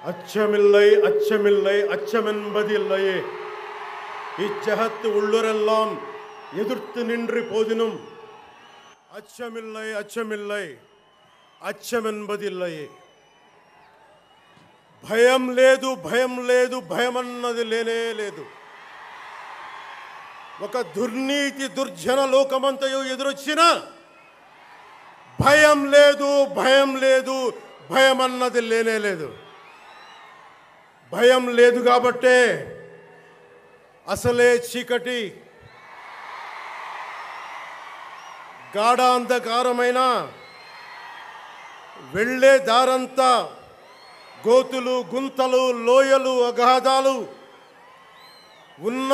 அச்சமில்லை அச்சமில்லை அச்சமென்பதில்லையே இச்சகத்து உள்ளுரெல்லாம் எதிர்த்து நின்று போதினும் அச்சமில்லை அச்சமில்லை అచ్చమెన్బదిల్లయే భయం లేదు భయం లేదు భయమన్నది లేనే లేదు. ఒక దుర్నీతి దుర్జన లోకమంతయు ఎదురొచ్చినా భయం లేదు భయం లేదు భయమన్నది లేనే లేదు. భయం లేదు కాబట్టే అసలే చీకటి గాఢ అంధకారమైన వెళ్ళే దారంతా గోతులు గుంతలు లోయలు అగాధాలు ఉన్న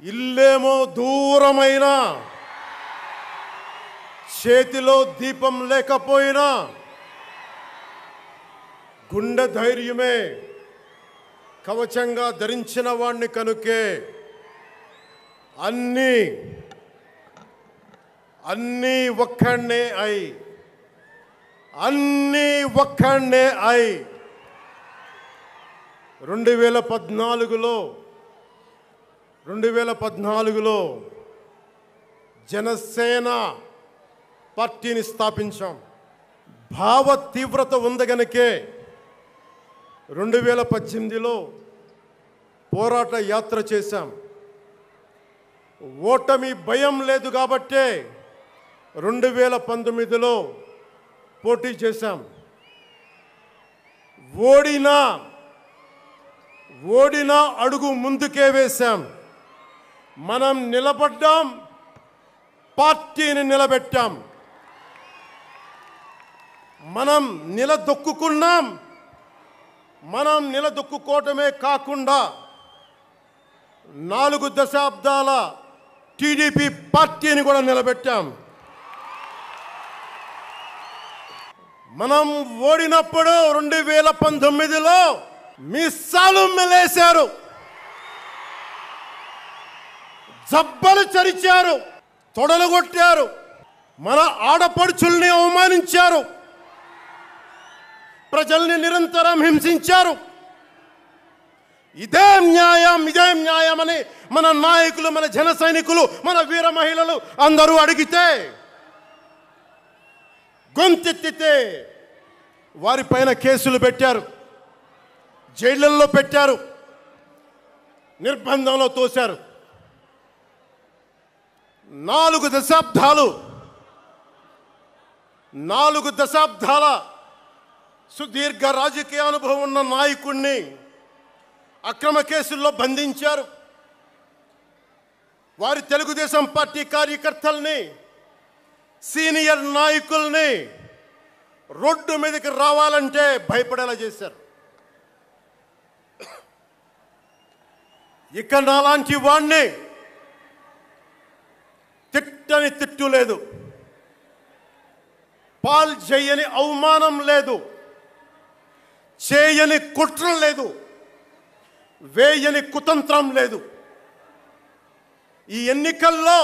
ఇల్లేమో దూరమైన చేతిలో దీపం లేకపోయినా గుండె ధైర్యమే కవచంగా ధరించిన వాణ్ణి కనుకే అన్నీ ఒక్కడే అయి అన్నీ ఒక్కడే అయి 2014లో జనసేన పార్టీని స్థాపించాం. భావ తీవ్రత ఉంది గనుకే 2018లో పోరాట యాత్ర చేశాం. ఓటమి భయం లేదు కాబట్టే 2019లో పోటీ చేశాం. ఓడినా అడుగు ముందుకే వేశాం. మనం నిలబడ్డాం, పార్టీని నిలబెట్టాం. మనం నిలదొక్కుకున్నాం. మనం నిలదొక్కుకోవటమే కాకుండా 4 దశాబ్దాల టీడీపీ పార్టీని కూడా నిలబెట్టాం. మనం ఓడినప్పుడు 2019లో మీసాలు మెలేశారు, జబ్బలు చరిచారు, తొడలు కొట్టారు, మన ఆడపడుచుల్ని అవమానించారు, ప్రజల్ని నిరంతరం హింసించారు. ఇదే న్యాయం అని మన నాయకులు, మన జన సైనికులు, మన వీర మహిళలు అందరూ అడిగితే, గొంతెత్తితే వారిపైన కేసులు పెట్టారు, జైళ్ళల్లో పెట్టారు, నిర్బంధంలో తోశారు. 4 దశాబ్దాల సుదీర్ఘ రాజకీయ అనుభవం ఉన్న నాయకుడిని అక్రమ కేసుల్లో బంధించారు. వారి తెలుగుదేశం పార్టీ కార్యకర్తల్ని, సీనియర్ నాయకుల్ని రోడ్డు మీదకి రావాలంటే భయపడేలా చేశారు. ఇక నాలాంటి వాణ్ణి తిట్టని తిట్టు లేదు, పాల్ చేయని అవమానం లేదు, చేయని కుట్ర లేదు, వేయని కుతంత్రం లేదు. ఈ ఎన్నికల్లో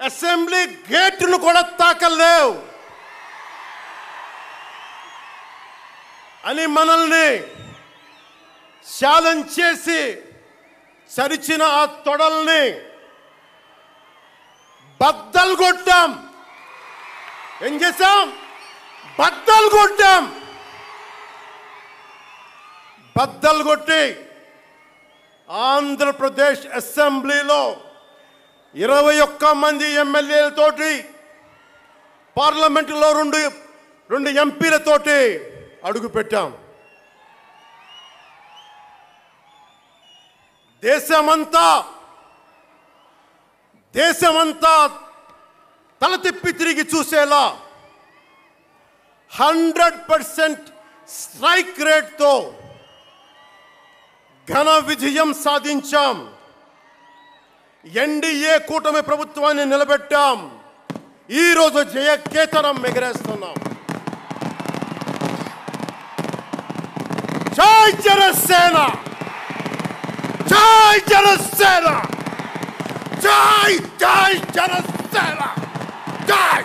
అసెంబ్లీ గేటును కూడా తాకలేవు అని మనల్ని ఛాలెంజ్ చేసి సరిచిన ఆ తొడల్ని బద్దలు కొట్టాం. ఏం చేశాం? బద్దలు కొట్టాం. బద్దలు కొట్టి ఆంధ్రప్రదేశ్ అసెంబ్లీలో 21 మంది ఎమ్మెల్యేలతోటి, పార్లమెంటులో 2 ఎంపీలతోటి అడుగుపెట్టాం. దేశమంతా తల తిప్పి తిరిగి చూసేలా 100% స్ట్రైక్ రేట్తో ఘన విజయం సాధించాం. ఎన్డీఏ కూటమి ప్రభుత్వాన్ని నిలబెట్టాం. ఈరోజు జయకేతనం ఎగరేస్తున్నాం. జై జనసేన, జై జనసేన, జై జై జనసేన, జై.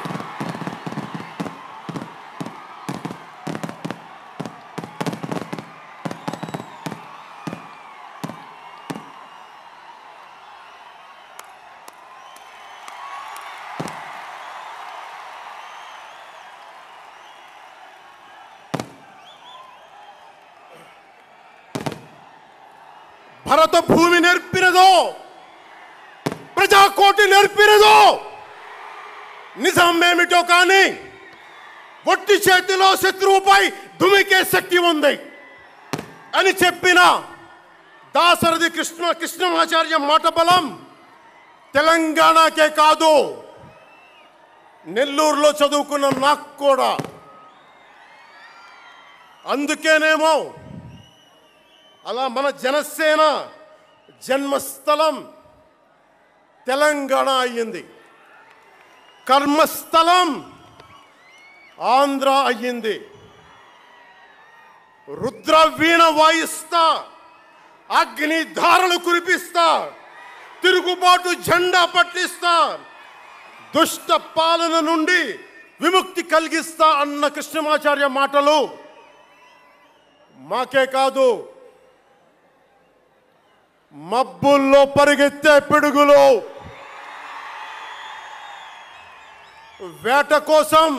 భరత భూమి నేర్పినదో, ప్రజాకోటి నేర్పినదో నిజమేమిటో కానీ ఒట్టి చేతిలో శత్రువుపై దుమికే శక్తి ఉంది అని చెప్పిన దాశరథి కృష్ణమాచార్య మాట బలం తెలంగాణకే కాదు, నెల్లూరులో చదువుకున్న నాకు కూడా. అందుకేనేమో అలా మన జనసేన జన్మస్థలం తెలంగాణ అయ్యింది, కర్మస్థలం ఆంధ్ర అయ్యింది. రుద్రవీణ వాయిస్తా, అగ్ని ధారలు కురిపిస్తా, తిరుగుబాటు జెండా పట్టిస్తా, దుష్ట పాలన నుండి విముక్తి కలిగిస్తా అన్న కృష్ణమాచార్య మాటలు మాకే కాదు, మబ్బుల్లో పరిగెత్తే పిడుగులు, వేట కోసం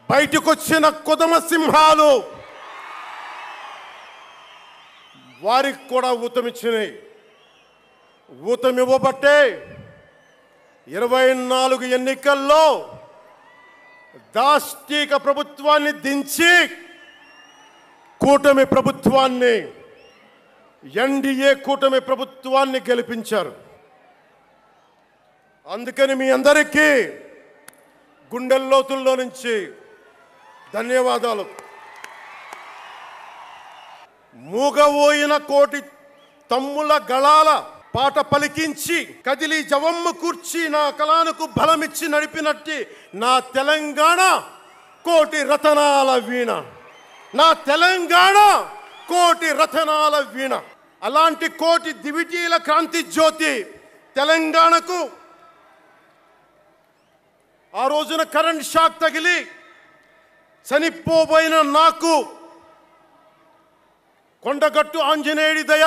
బయటకొచ్చిన కొదమ సింహాలు వారికి కూడా ఊతమిచ్చినాయి. ఊతమివ్వబట్టే 24 ఎన్నికల్లో దాష్టీక ప్రభుత్వాన్ని దించి కూటమి ప్రభుత్వాన్ని, ఎన్డీఏ కూటమి ప్రభుత్వాన్ని గెలిపించారు. అందుకని మీ అందరికీ గుండెల్లోతుల్లో నుంచి ధన్యవాదాలు. మూగవోయిన కోటి తమ్ముల గళాల పాట పలికించి కదిలి జవమ్ము కూర్చి నా కళానికి బలమిచ్చి నడిపినట్టి నా తెలంగాణ కోటి రతనాల వీణ, నా తెలంగాణ కోటి రతనాల వీణ. అలాంటి కోటి దివిటీల క్రాంతి జ్యోతి తెలంగాణకు ఆ రోజున కరెంట్ షాక్ తగిలి చనిపోబోయిన నాకు కొండగట్టు ఆంజనేయుడి దయ,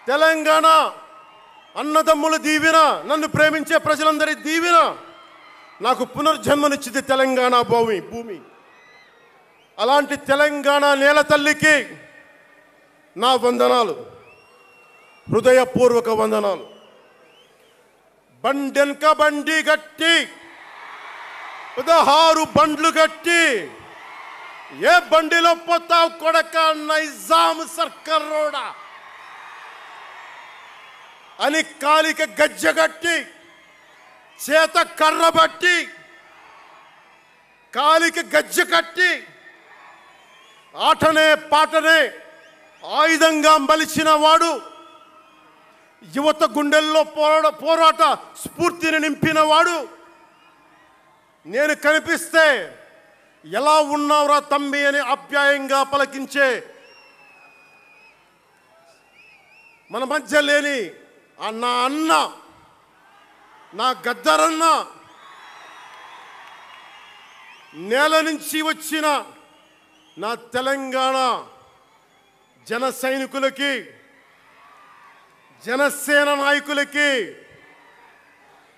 తెలంగాణ అన్నదమ్ముల దీవెన, నన్ను ప్రేమించే ప్రజలందరి దీవెన నాకు పునర్జన్మనిచ్చింది తెలంగాణ భూమి. అలాంటి తెలంగాణ నేల తల్లికి నా వందనాలు, హృదయపూర్వక వందనాలు. బండెనక బండి గట్టి 16 బండ్లు గట్టి ఏ బండిలో పోతావు కొడక నైజాం సర్కార్ రోడా అని కాలిక గజ్జగట్టి చేత కర్ర బట్టి కాలిక గజ్జ కట్టి ఆటనే పాటనే ఆయుధంగా మలిచిన వాడు, యువత గుండెల్లో పోరాట స్ఫూర్తిని నింపిన వాడు, నేను కనిపిస్తే ఎలా ఉన్నావురా తమ్మి అని ఆప్యాయంగా పలకించే మన మధ్య లేని నా అన్న, నా గద్దరన్న, నేల నుంచి వచ్చిన నా తెలంగాణ జన సైనికులకి, జనసేన నాయకులకి,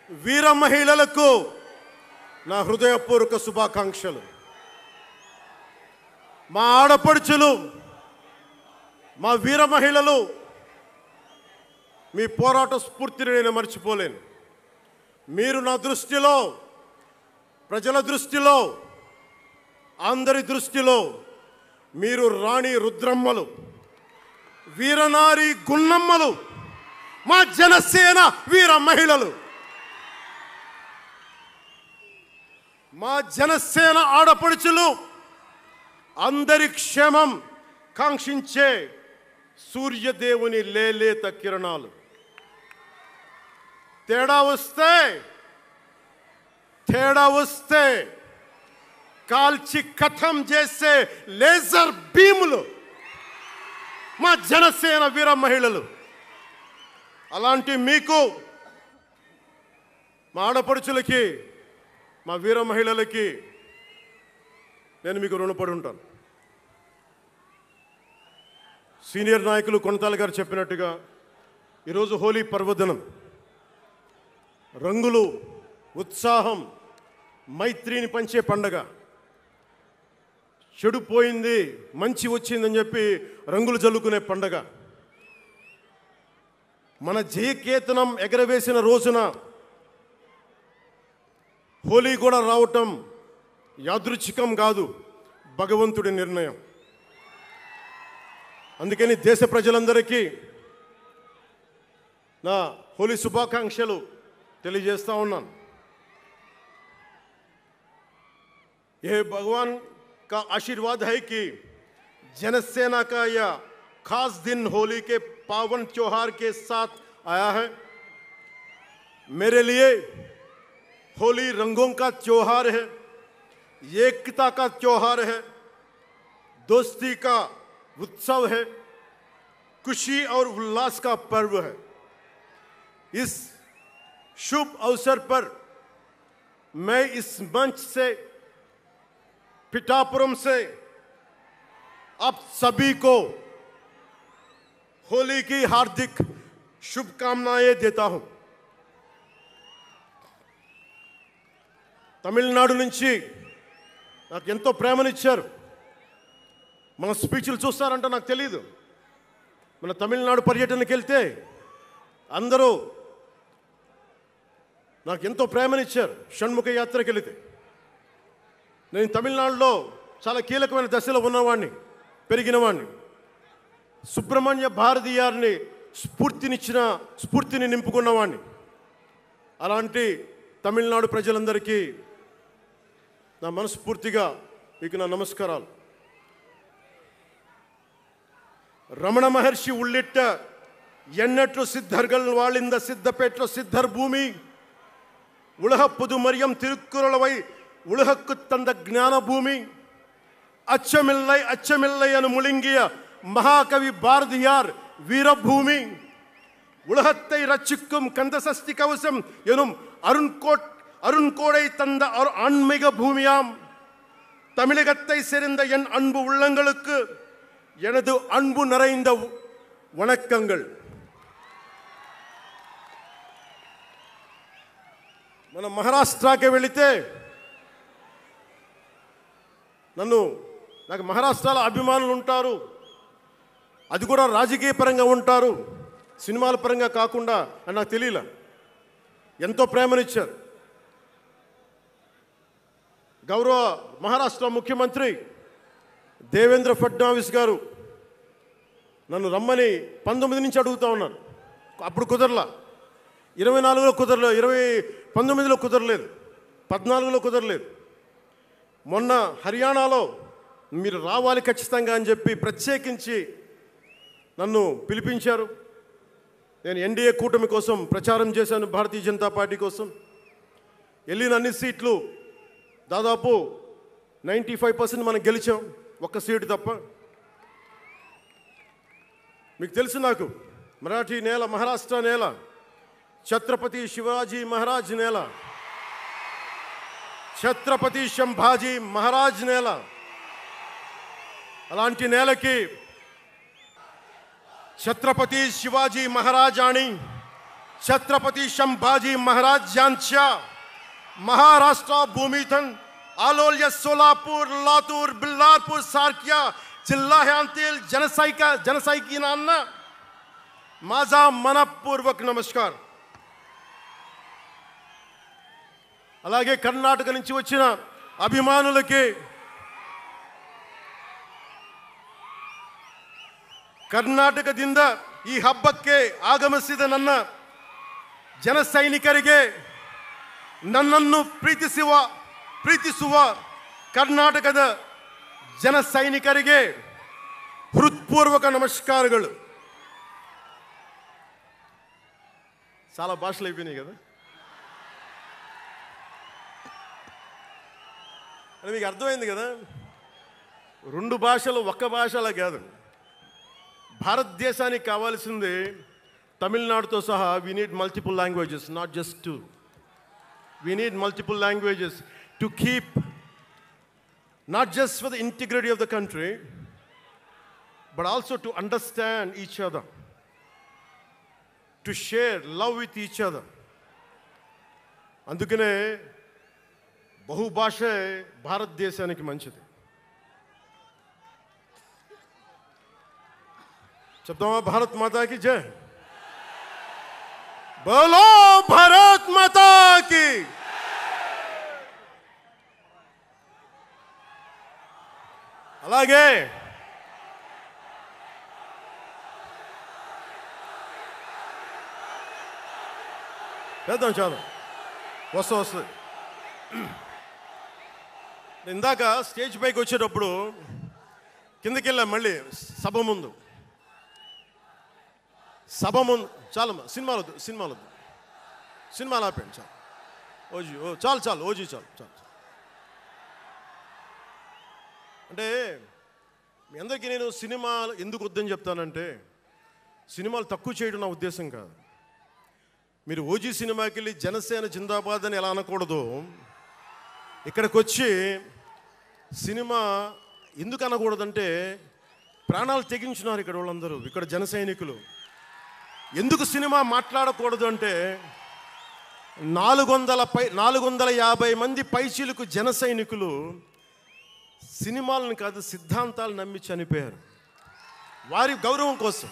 వీర మహిళలకు నా హృదయపూర్వక శుభాకాంక్షలు. మా ఆడపడుచులు, మా వీర మహిళలు, మీ పోరాట స్ఫూర్తిని నేను మర్చిపోలేను. మీరు నా దృష్టిలో, ప్రజల దృష్టిలో, అందరి దృష్టిలో మీరు రాణి రుద్రమ్మలు, వీరనారి గున్నమ్మలు, మా జనసేన వీర మహిళలు. మా జనసేన ఆడపడుచులు అందరి క్షేమం కాంక్షించే సూర్యదేవుని లేలేత కిరణాలు. తేడా వస్తే కాల్చి కథం చేసే లేజర్ బీములు మా జనసేన వీర మహిళలు. అలాంటి మీకు, మా ఆడపడుచులకి, మా వీర మహిళలకి నేను మీకు రుణపడి ఉంటాను. సీనియర్ నాయకులు కొనతాల గారు చెప్పినట్టుగా ఈరోజు హోలీ పర్వదినం. రంగులు, ఉత్సాహం, మైత్రిని పంచే పండగ. చెడు పోయింది, మంచి వచ్చిందని చెప్పి రంగులు జల్లుకునే పండగ. మన జయకేతనం ఎగరవేసిన రోజున హోలీ కూడా రావటం యాదృచ్ఛికం కాదు, భగవంతుడి నిర్ణయం. అందుకని దేశ ప్రజలందరికీ నా హోలీ శుభాకాంక్షలు తెలియజేస్తా ఉన్నాను. ये भगवान का आशीर्वाद है कि जनसेना का यह खास दिन होली के पावन त्योहार के साथ आया है. मेरे लिए होली रंगों का त्योहार है, एकता का त्योहार है, दोस्ती का उत्सव है, खुशी और उल्लास का पर्व है. इस शुभ अवसर पर मैं इस मंच से, पिठापुरम से आप सभी को होली की हार्दिक शुभकामनाएं देता हूं. తమిళనాడు నుంచి నాకు ఎంతో ప్రేమనిచ్చారు. మన స్పీచ్లు చూస్తారంట నాకు తెలియదు. మన తమిళనాడు పర్యటనకి వెళ్తే అందరూ నాకు ఎంతో ప్రేమనిచ్చారు. షణ్ముఖ యాత్రకి వెళితే నేను తమిళనాడులో చాలా కీలకమైన దశలో ఉన్నవాడిని, పెరిగినవాడిని. సుబ్రహ్మణ్య భారతీయారిని స్ఫూర్తిని నింపుకున్నవాడిని. అలాంటి తమిళనాడు ప్రజలందరికీ నా మనస్ఫూర్తిగా మీకు నా నమస్కారాలు. రమణ మహర్షి ఉళ్ళిట్ట ఎన్నట్లు సిద్ధర్గల్ వాళింద సిద్ధపేట్ల సిద్ధర్ భూమి ఉలహ పుదుమరియం తిరుక్కురళవై உலகுக்கு தந்த ஞான பூமி அச்சமில்லை அச்சமில்லை என முழங்கிய மகாகவி பாரதியார் வீரபூமி உலகத்தை ரட்சிக்கும் கந்தசஷ்டி கவசம் எனும் அருண்கோடை தந்த ஆன்மீக பூமியாம் தமிழகத்தை சேர்ந்த என் அன்பு உள்ளங்களுக்கு எனது அன்பு நிறைந்த வணக்கங்கள். మన మహారాష్ట్రకి వెళితే నాకు మహారాష్ట్రలో అభిమానులు ఉంటారు. అది కూడా రాజకీయ పరంగా ఉంటారు, సినిమాల పరంగా కాకుండా అని నాకు తెలియలే. ఎంతో ప్రేమనిచ్చారు. గౌరవ మహారాష్ట్ర ముఖ్యమంత్రి దేవేంద్ర ఫడ్నవీస్ గారు నన్ను రమ్మని 19 నుంచి అడుగుతూ ఉన్నారు. అప్పుడు కుదరలా, 24లో కుదరలేదు, 19లో కుదరలేదు, 14లో కుదరలేదు. మొన్న హర్యానాలో మీరు రావాలి ఖచ్చితంగా అని చెప్పి ప్రత్యేకించి నన్ను పిలిపించారు. నేను ఎన్డీఏ కూటమి కోసం ప్రచారం చేశాను, భారతీయ జనతా పార్టీ కోసం. వెళ్ళిన అన్ని సీట్లు దాదాపు 95% మనం గెలిచాం, ఒక్క సీటు తప్ప. మీకు తెలుసు, నాకు మరాఠీ నేల, మహారాష్ట్ర నేల, ఛత్రపతి శివాజీ మహారాజ్ నేల, ఛత్రపతి సంభాజీ మహారాజ్ నేల. అలాంటి నేలకి ఛత్రపతి शिवाजी महाराज आणि छत्रपती संभाजी महाराज यांच्या महाराष्ट्र भूमीतून आलोल्य सोलापूर, लातूर, बिल्लारपूर सारख्या जिल्ह्यांतील जनसैनिकांना माझा मनपूर्वक नमस्कार. అలాగే కర్ణాటక నుంచి వచ్చిన అభిమానులకి, ಕರ್ನಾಟಕದಿಂದ ಈ ಹಬ್ಬಕ್ಕೆ ಆಗಮಿಸಿದ ನನ್ನ ಜನಸೈನಿಕರಿಗೆ, ನನ್ನನ್ನು ಪ್ರೀತಿಸುವ ಕರ್ನಾಟಕದ ಜನಸೈನಿಕರಿಗೆ హృత్పూర్వక నమస్కారాలు. చాలా భాషలు అయిపోయినాయి కదా. అని మీకు అర్థమైంది కదా, రెండు భాషలు ఒక్క భాషలా కాదు. భారతదేశానికి కావాల్సింది తమిళనాడుతో సహా we need multiple languages, not just two. We need multiple languages to keep, not just for the integrity of the country, but also to understand each other, to share love with each other. అందుకనే బహుభాషే భారతదేశానికి మంచిది. చెప్తామా? భారత్ మాతాకి జై. బోలో భారత్ మాతాకి. అలాగే చేద్దాం చేద్దాం, వస్తుంది. ఇందాక స్టేజ్ పైకి వచ్చేటప్పుడు కిందకి వెళ్ళాం, మళ్ళీ సభ ముందు చాలు, సినిమాలు ఆపండి, చాలు. ఓజీ చాలు ఓజీ చాలు. అంటే మీ అందరికీ నేను సినిమాలు ఎందుకు వద్దని చెప్తానంటే, సినిమాలు తక్కువ చేయడం నా ఉద్దేశం కాదు. మీరు ఓజీ సినిమాకి వెళ్ళి జనసేన జిందాబాద్ అని ఎలా అనకూడదు, ఇక్కడికి వచ్చి సినిమా ఎందుకు అనకూడదంటే, ప్రాణాలు తెగించున్నారు ఇక్కడ వాళ్ళందరూ, ఇక్కడ జన సైనికులు. ఎందుకు సినిమా మాట్లాడకూడదు అంటే, 450 మంది పైచీలకు జన సైనికులు సినిమాలను కాదు సిద్ధాంతాలు నమ్మి చనిపోయారు. వారి గౌరవం కోసం.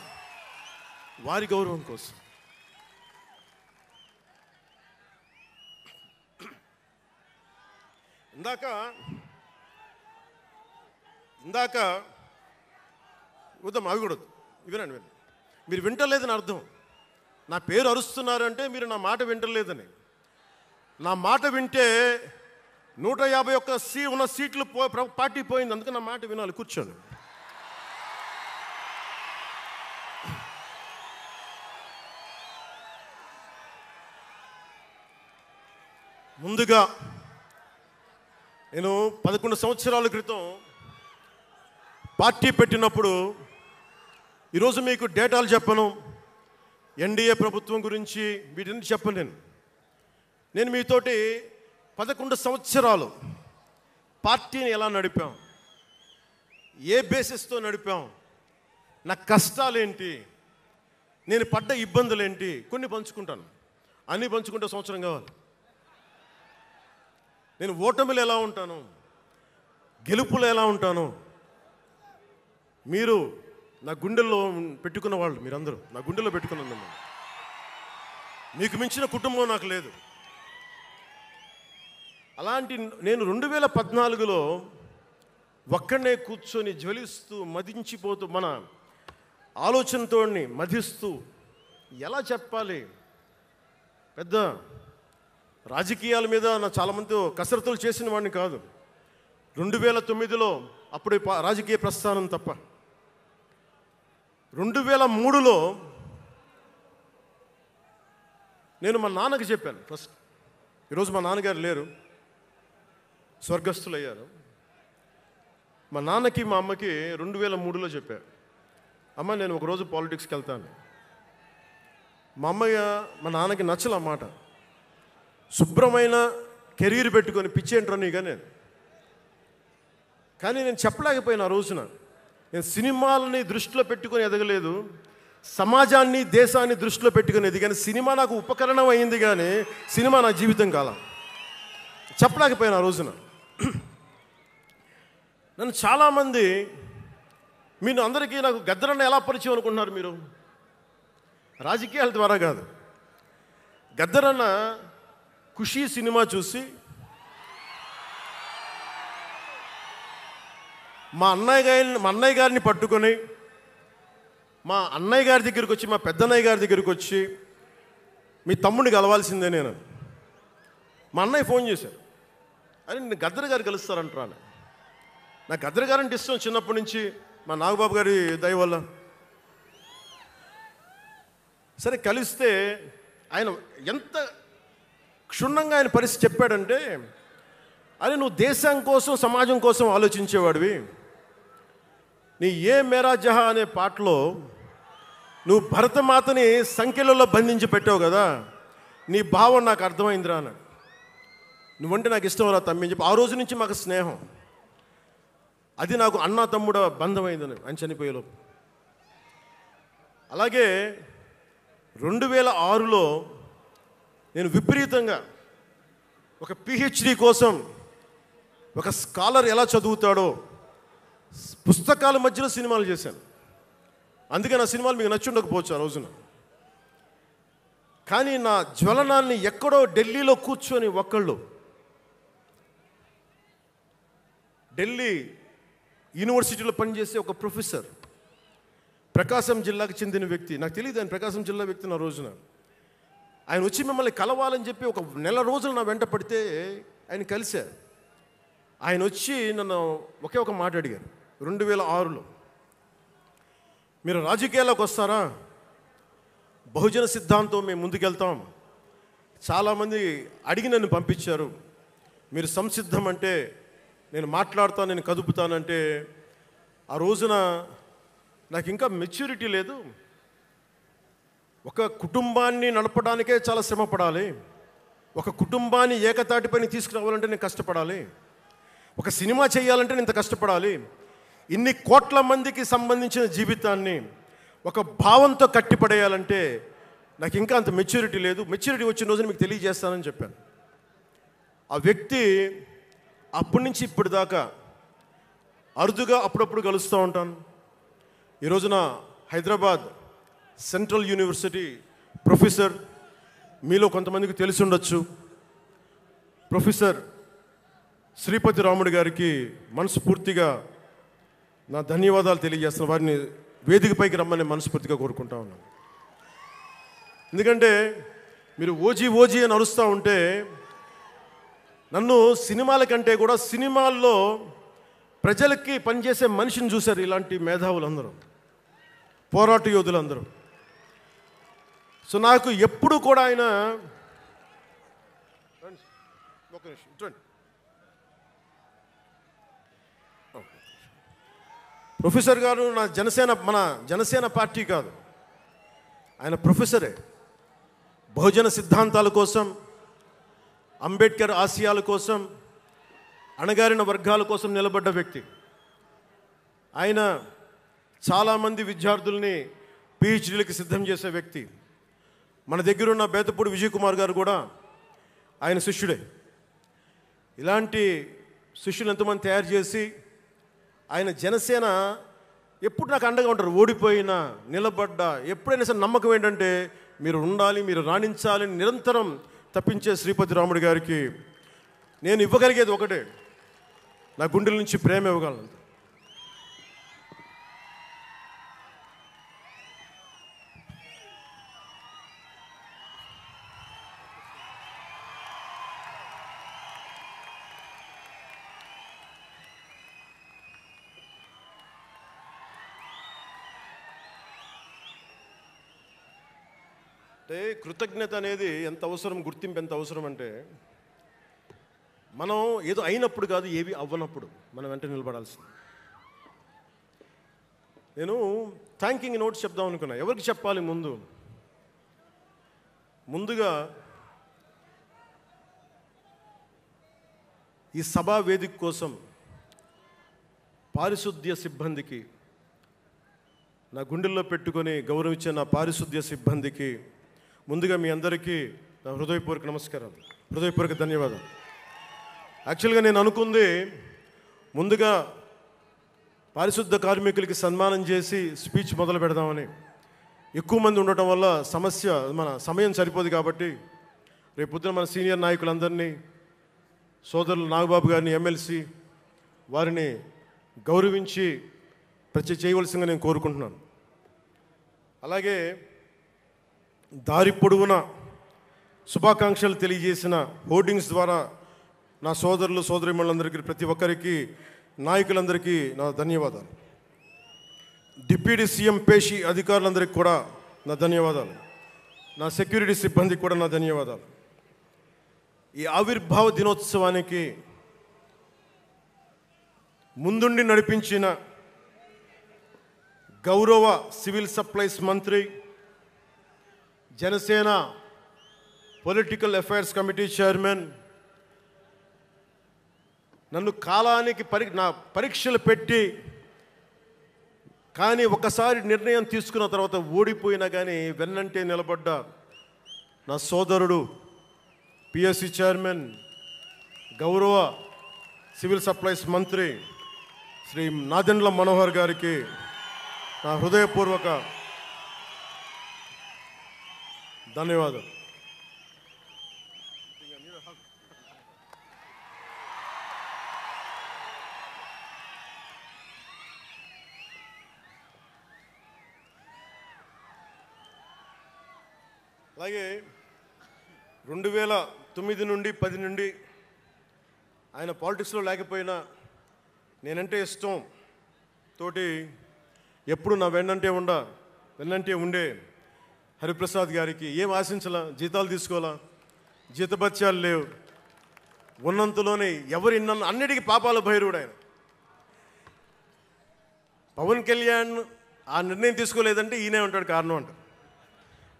ఇందాక వద్దాం, అవి కూడా వినండి. మీరు వింటలేదని అర్థం. నా పేరు అరుస్తున్నారు అంటే మీరు నా మాట వింటలేదని. నా మాట వింటే 151 ఉన్న సీట్లు పార్టీ పోయింది. అందుకే నా మాట వినాలి, కూర్చోండి. ముందుగా నేను 11 సంవత్సరాల క్రితం పార్టీ పెట్టినప్పుడు, ఈరోజు మీకు డేటాలు చెప్పను, ఎన్డీఏ ప్రభుత్వం గురించి వీటిని చెప్పను. నేను మీతోటి 11 సంవత్సరాలు పార్టీని ఎలా నడిపాం, ఏ బేసిస్తో నడిపాం, నా కష్టాలేంటి, నేను పడ్డ ఇబ్బందులేంటి, కొన్ని పంచుకుంటాను. అన్నీ పంచుకుంటే సంవత్సరం కావాలి. నేను ఓటమిలు ఎలా ఉంటాను, గెలుపులు ఎలా ఉంటాను, మీరు నా గుండెల్లో పెట్టుకున్న వాళ్ళు, మీరందరూ నా గుండెల్లో పెట్టుకున్నాను. మీకు మించిన కుటుంబం నాకు లేదు. అలాంటి నేను 2014లో ఒక్కడనే కూర్చొని జ్వలిస్తూ మదించిపోతూ, మన ఆలోచనతో మదిస్తూ, ఎలా చెప్పాలి, పెద్ద రాజకీయాల మీద నా చాలామంది కసరత్తులు చేసిన వాడిని కాదు. 2009లో అప్పుడు రాజకీయ ప్రస్థానం తప్ప. 2003లో నేను మా నాన్నకి చెప్పాను ఫస్ట్. ఈరోజు మా నాన్నగారు లేరు, స్వర్గస్థులయ్యారు. మా నాన్నకి మా అమ్మకి 2003లో చెప్పారు, అమ్మ నేను ఒకరోజు పాలిటిక్స్కి వెళ్తాను. మా నాన్నకి నచ్చల మాట. శుభ్రమైన కెరీర్ పెట్టుకొని పిచ్చేంట్రా నీగా నేను. కానీ నేను చెప్పలేకపోయినా ఆ రోజున. నేను సినిమాలని దృష్టిలో పెట్టుకొని ఎదగలేదు, సమాజాన్ని దేశాన్ని దృష్టిలో పెట్టుకొని ఎదిగాను. సినిమా నాకు ఉపకరణం అయింది, కానీ సినిమా నా జీవితం కాలం. చెప్పలేకపోయినా ఆ రోజున. నన్ను చాలామంది, మీరు అందరికీ నాకు గద్దరన్న ఎలా పరిచయం అనుకుంటున్నారు మీరు? రాజకీయాల ద్వారా కాదు. గద్దరన్న ఖుషీ సినిమా చూసి మా అన్నయ్య గారిని పట్టుకొని, మా అన్నయ్య గారి దగ్గరికి వచ్చి, మా పెద్దన్నయ్య గారి దగ్గరికి వచ్చి, మీ తమ్ముడిని కలవాల్సిందే నేను. మా అన్నయ్య ఫోన్ చేశారు, అని నేను గద్దర్ గారు కలుస్తారంటాను. నాకు గద్దర్ గారు అంటే ఇష్టం చిన్నప్పటి నుంచి, మా నాగబాబు గారి దయ వల్ల. సరే కలిస్తే ఆయన ఎంత క్షుణ్ణంగా ఆయన పరిస్థితి చెప్పాడంటే, అరే నువ్వు దేశం కోసం సమాజం కోసం ఆలోచించేవాడివి. నీ ఏ మేరా జహా అనే పాటలో నువ్వు భరతమాతని సంఖ్యలలో బంధించి పెట్టావు కదా, నీ భావం నాకు అర్థమైందిరా అన్నాడు. నువ్వంటే నాకు ఇష్టం రా తమ్మి అని చెప్పి ఆ రోజు నుంచి మాకు స్నేహం. అది నాకు అన్నా తమ్ముడ బంధమైందని ఆయన చనిపోయేలోపు. అలాగే 2006లో నేను విపరీతంగా ఒక పిహెచ్డి కోసం, ఒక స్కాలర్ ఎలా చదువుతాడో పుస్తకాల మధ్యలో సినిమాలు చేశాను. అందుకే నా సినిమాలు మీకు నచ్చి ఉండకపోవచ్చు ఆ రోజున. కానీ నా జ్వలనాన్ని ఎక్కడో ఢిల్లీలో కూర్చొని ఒకళ్ళు, ఢిల్లీ యూనివర్సిటీలో పనిచేసే ఒక ప్రొఫెసర్, ప్రకాశం జిల్లాకు చెందిన వ్యక్తి, నాకు తెలియదు ఆయన ప్రకాశం జిల్లా వ్యక్తి. నా రోజున ఆయన వచ్చి మిమ్మల్ని కలవాలని చెప్పి ఒక నెల రోజులు నా వెంట పడితే ఆయన కలిశారు. ఆయన వచ్చి నన్ను ఒకే ఒక మాట అడిగారు 2006లో, మీరు రాజకీయాల్లోకి వస్తారా? బహుజన సిద్ధాంతం మేము ముందుకెళ్తాం. చాలామంది అడిగి నన్ను పంపించారు, మీరు సంసిద్ధం అంటే నేను మాట్లాడతాను, నేను కదుపుతానంటే ఆ రోజున నాకు ఇంకా మెచ్యూరిటీ లేదు. ఒక కుటుంబాన్ని నడపడానికే చాలా శ్రమ పడాలి. ఒక కుటుంబాన్ని ఏకతాటిపైన తీసుకురావాలంటే నేను కష్టపడాలి. ఒక సినిమా చేయాలంటే నేను ఇంత కష్టపడాలి. ఇన్ని కోట్ల మందికి సంబంధించిన జీవితాన్ని ఒక భావంతో కట్టిపడేయాలంటే నాకు ఇంకా అంత మెచ్యూరిటీ లేదు. మెచ్యూరిటీ వచ్చిన రోజున మీకు తెలియజేస్తానని చెప్పాను. ఆ వ్యక్తి అప్పటి నుంచి ఇప్పటిదాకా అరుదుగా అప్పుడప్పుడు కలుస్తూ ఉంటాను. ఈ రోజున హైదరాబాద్ సెంట్రల్ యూనివర్సిటీ ప్రొఫెసర్, మీలో కొంతమందికి తెలిసి ఉండొచ్చు, ప్రొఫెసర్ శ్రీపతి రాముడు గారికి మనస్ఫూర్తిగా నా ధన్యవాదాలు తెలియజేస్తున్నాను. వారిని వేదికపైకి రమ్మని మనస్ఫూర్తిగా కోరుకుంటా ఉన్నాను. ఎందుకంటే మీరు ఓజీ ఓజీ అని అరుస్తూ ఉంటే నన్ను సినిమాల కంటే కూడా సినిమాల్లో ప్రజలకి పనిచేసే మనిషిని చూశారు ఇలాంటి మేధావులందరూ, పోరాట యోధులందరూ. సో నాకు ఎప్పుడు కూడా ఆయన ప్రొఫెసర్ గారు మన జనసేన పార్టీ కాదు, ఆయన ప్రొఫెసరే. బహుజన సిద్ధాంతాల కోసం, అంబేద్కర్ ఆశయాల కోసం, అణగారిన వర్గాల కోసం నిలబడ్డ వ్యక్తి. ఆయన చాలామంది విద్యార్థుల్ని పిహెచ్డీలకి సిద్ధం చేసే వ్యక్తి. మన దగ్గరున్న బేతపూడి విజయ్ కుమార్ గారు కూడా ఆయన శిష్యుడే. ఇలాంటి శిష్యులు ఎంతోమంది తయారు చేసి ఆయన జనసేన ఎప్పుడు నాకు అండగా ఉంటారు. ఓడిపోయినా నిలబడ్డా ఎప్పుడైనా సరే నమ్మకం ఏంటంటే మీరు ఉండాలి, మీరు రాణించాలని నిరంతరం తప్పించే శ్రీపతి రాముడు గారికి నేను ఇవ్వగలిగేది ఒకటే, నా గుండెల నుంచి ప్రేమ ఇవ్వగలను. అంటే కృతజ్ఞత అనేది ఎంత అవసరం, గుర్తింపు ఎంత అవసరం అంటే మనం ఏదో అయినప్పుడు కాదు, ఏవి అవ్వనప్పుడు మనం వెంట నిలబడాల్సింది. నేను థ్యాంకింగ్ నోట్స్ చెప్దాం అనుకున్నా. ఎవరికి చెప్పాలి? ముందుగా ఈ సభా వేదిక కోసం పారిశుద్ధ్య సిబ్బందికి, నా గుండెల్లో పెట్టుకొని గౌరవించే నా పారిశుద్ధ్య సిబ్బందికి ముందుగా మీ అందరికీ నా హృదయపూర్వక నమస్కారాలు, హృదయపూర్వక ధన్యవాదాలు. యాక్చువల్గా నేను అనుకుంది ముందుగా పారిశుద్ధ కార్మికులకి సన్మానం చేసి స్పీచ్ మొదలు పెడదామని. ఎక్కువ మంది ఉండటం వల్ల మన సమయం సరిపోదు కాబట్టి రేపు పొద్దున మన సీనియర్ నాయకులందరినీ, సోదరులు నాగబాబు గారిని, ఎమ్మెల్సీ వారిని గౌరవించి చేయవలసిందిగా నేను కోరుకుంటున్నాను. అలాగే దారి పొడవునా శుభాకాంక్షలు తెలియజేసిన హోర్డింగ్స్ ద్వారా నా సోదరులు సోదరీమణులందరికీ, ప్రతి ఒక్కరికి, నాయకులందరికీ నా ధన్యవాదాలు. డిప్యూటీ సీఎం పేషి అధికారులందరికీ కూడా నా ధన్యవాదాలు. నా సెక్యూరిటీ సిబ్బందికి కూడా నా ధన్యవాదాలు. ఈ ఆవిర్భావ దినోత్సవానికి ముందుండి నడిపించిన గౌరవ సివిల్ సప్లైస్ మంత్రి, Janasena political affairs committee chairman, నన్ను కాలానికి నా పరీక్షలు పెట్టి కానీ ఒకసారి నిర్ణయం తీసుకున్న తర్వాత ఓడిపోయినా కానీ వెన్నంటే నిలబడ్డ నా సోదరుడు పిఎస్సి చైర్మన్, గౌరవ సివిల్ సప్లైస్ మంత్రి శ్రీ నాదెండ్ల మనోహర్ గారికి నా హృదయపూర్వక ధన్యవాదాలు. అలాగే 2009 నుండి 10 నుండి ఆయన పాలిటిక్స్లో లేకపోయినా నేనంటే ఇష్టం తోటి ఎప్పుడు నా వెన్నంటే ఉండే హరిప్రసాద్ గారికి ఏం ఆశించాలా, జీతాలు తీసుకోవాలా, జీతభత్యాలు లేవు, ఉన్నంతలోనే ఎవరు నన్ను అన్నిటికీ పాపాల భైరవుడు ఆయన. పవన్ కళ్యాణ్ ఆ నిర్ణయం తీసుకోలేదంటే ఈయనే ఉంటాడు కారణం అంట.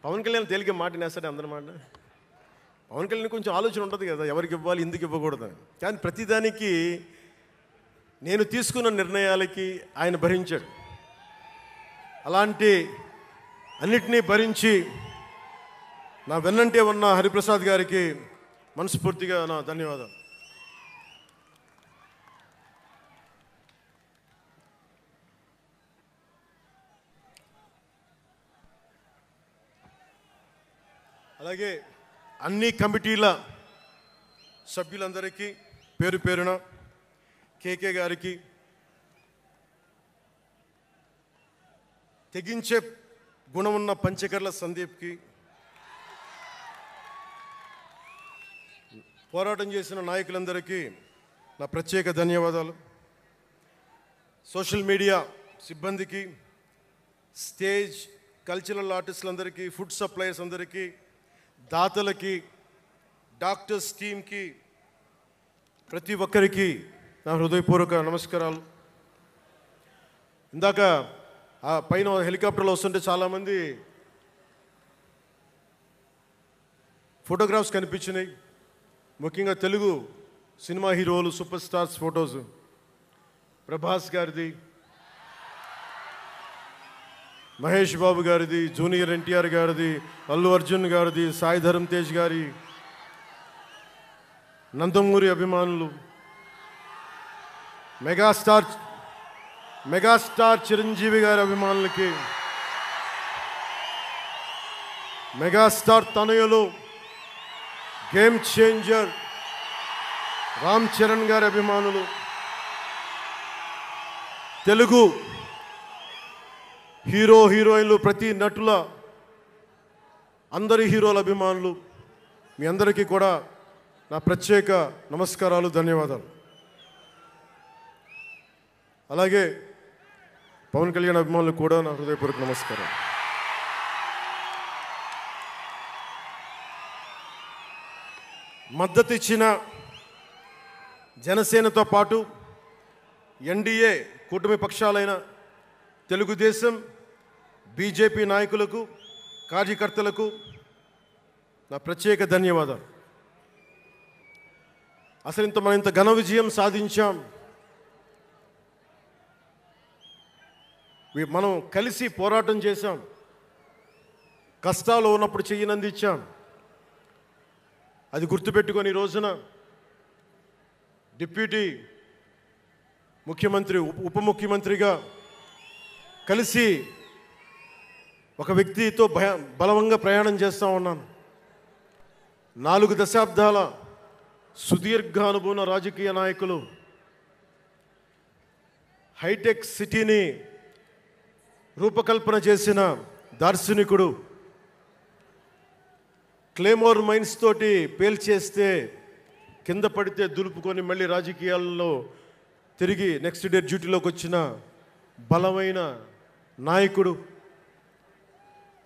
పవన్ కళ్యాణ్ తేలిక మాట నేస్తాడు అందరమాట. పవన్ కళ్యాణ్ కొంచెం ఆలోచన ఉంటుంది కదా, ఎవరికి ఇవ్వాలి, ఎందుకు ఇవ్వకూడదని. కానీ ప్రతిదానికి నేను తీసుకున్న నిర్ణయాలకి ఆయన భరించాడు. అలాంటి అన్నిటినీ భరించి నా వెన్నంటే ఉన్న హరిప్రసాద్ గారికి మనస్ఫూర్తిగా నా ధన్యవాదాలు. అలాగే అన్ని కమిటీల సభ్యులందరికీ పేరు పేరున, కేకే గారికి, తెగించే గుణమున్న పంచకర్ల సందీప్కి, పోరాటం చేసిన నాయకులందరికీ నా ప్రత్యేక ధన్యవాదాలు. సోషల్ మీడియా సిబ్బందికి, స్టేజ్ కల్చరల్ ఆర్టిస్టులందరికీ, ఫుడ్ సప్లయర్స్ అందరికీ, దాతలకి, డాక్టర్స్ టీమ్కి, ప్రతి ఒక్కరికి నా హృదయపూర్వక నమస్కారాలు. ఇందాక ఆ పైన హెలికాప్టర్లో వస్తుంటే చాలామంది ఫోటోగ్రాఫ్స్ కనిపించినాయి. ముఖ్యంగా తెలుగు సినిమా హీరోలు, సూపర్ స్టార్స్ ఫొటోస్. ప్రభాస్ గారిది, మహేష్ బాబు గారిది, జూనియర్ ఎన్టీఆర్ గారిది, అల్లు అర్జున్ గారిది, సాయి ధరమ్ తేజ్ గారి, నందమూరి అభిమానులు, మెగాస్టార్ చిరంజీవి గారి అభిమానులకి, మెగాస్టార్ తనయులు, గేమ్ చేంజర్ రామ్ చరణ్ గారి అభిమానులు, తెలుగు హీరోయిన్లు, ప్రతి నటుల అందరి హీరోల అభిమానులు, మీ అందరికీ కూడా నా ప్రత్యేక నమస్కారాలు, ధన్యవాదాలు. అలాగే పవన్ కళ్యాణ్ అభిమానులు కూడా నా హృదయపూర్వక నమస్కారం. మద్దతు ఇచ్చిన జనసేనతో పాటు ఎన్డీఏ కూటమి పక్షాలైన తెలుగుదేశం, బీజేపీ నాయకులకు, కార్యకర్తలకు నా ప్రత్యేక ధన్యవాదాలు. అసలు మనం ఇంత ఘన విజయం సాధించాం. మనం కలిసి పోరాటం చేశాం, కష్టాలు ఉన్నప్పుడు చెయ్యనందించాం. అది గుర్తుపెట్టుకొని ఈ రోజున డిప్యూటీ ముఖ్యమంత్రి, ఉప ముఖ్యమంత్రిగా కలిసి ఒక వ్యక్తితో బలవంగా ప్రయాణం చేస్తూ ఉన్నాను. 4 దశాబ్దాల సుదీర్ఘ అనుభవం రాజకీయ నాయకులు, హైటెక్ సిటీని రూపకల్పన చేసిన దార్శనికుడు, క్లేమోర్ మైన్స్ తోటి పేల్చేస్తే కింద పడితే దులుపుకొని మళ్ళీ రాజకీయాల్లో తిరిగి నెక్స్ట్ డే డ్యూటీలోకి వచ్చిన బలమైన నాయకుడు,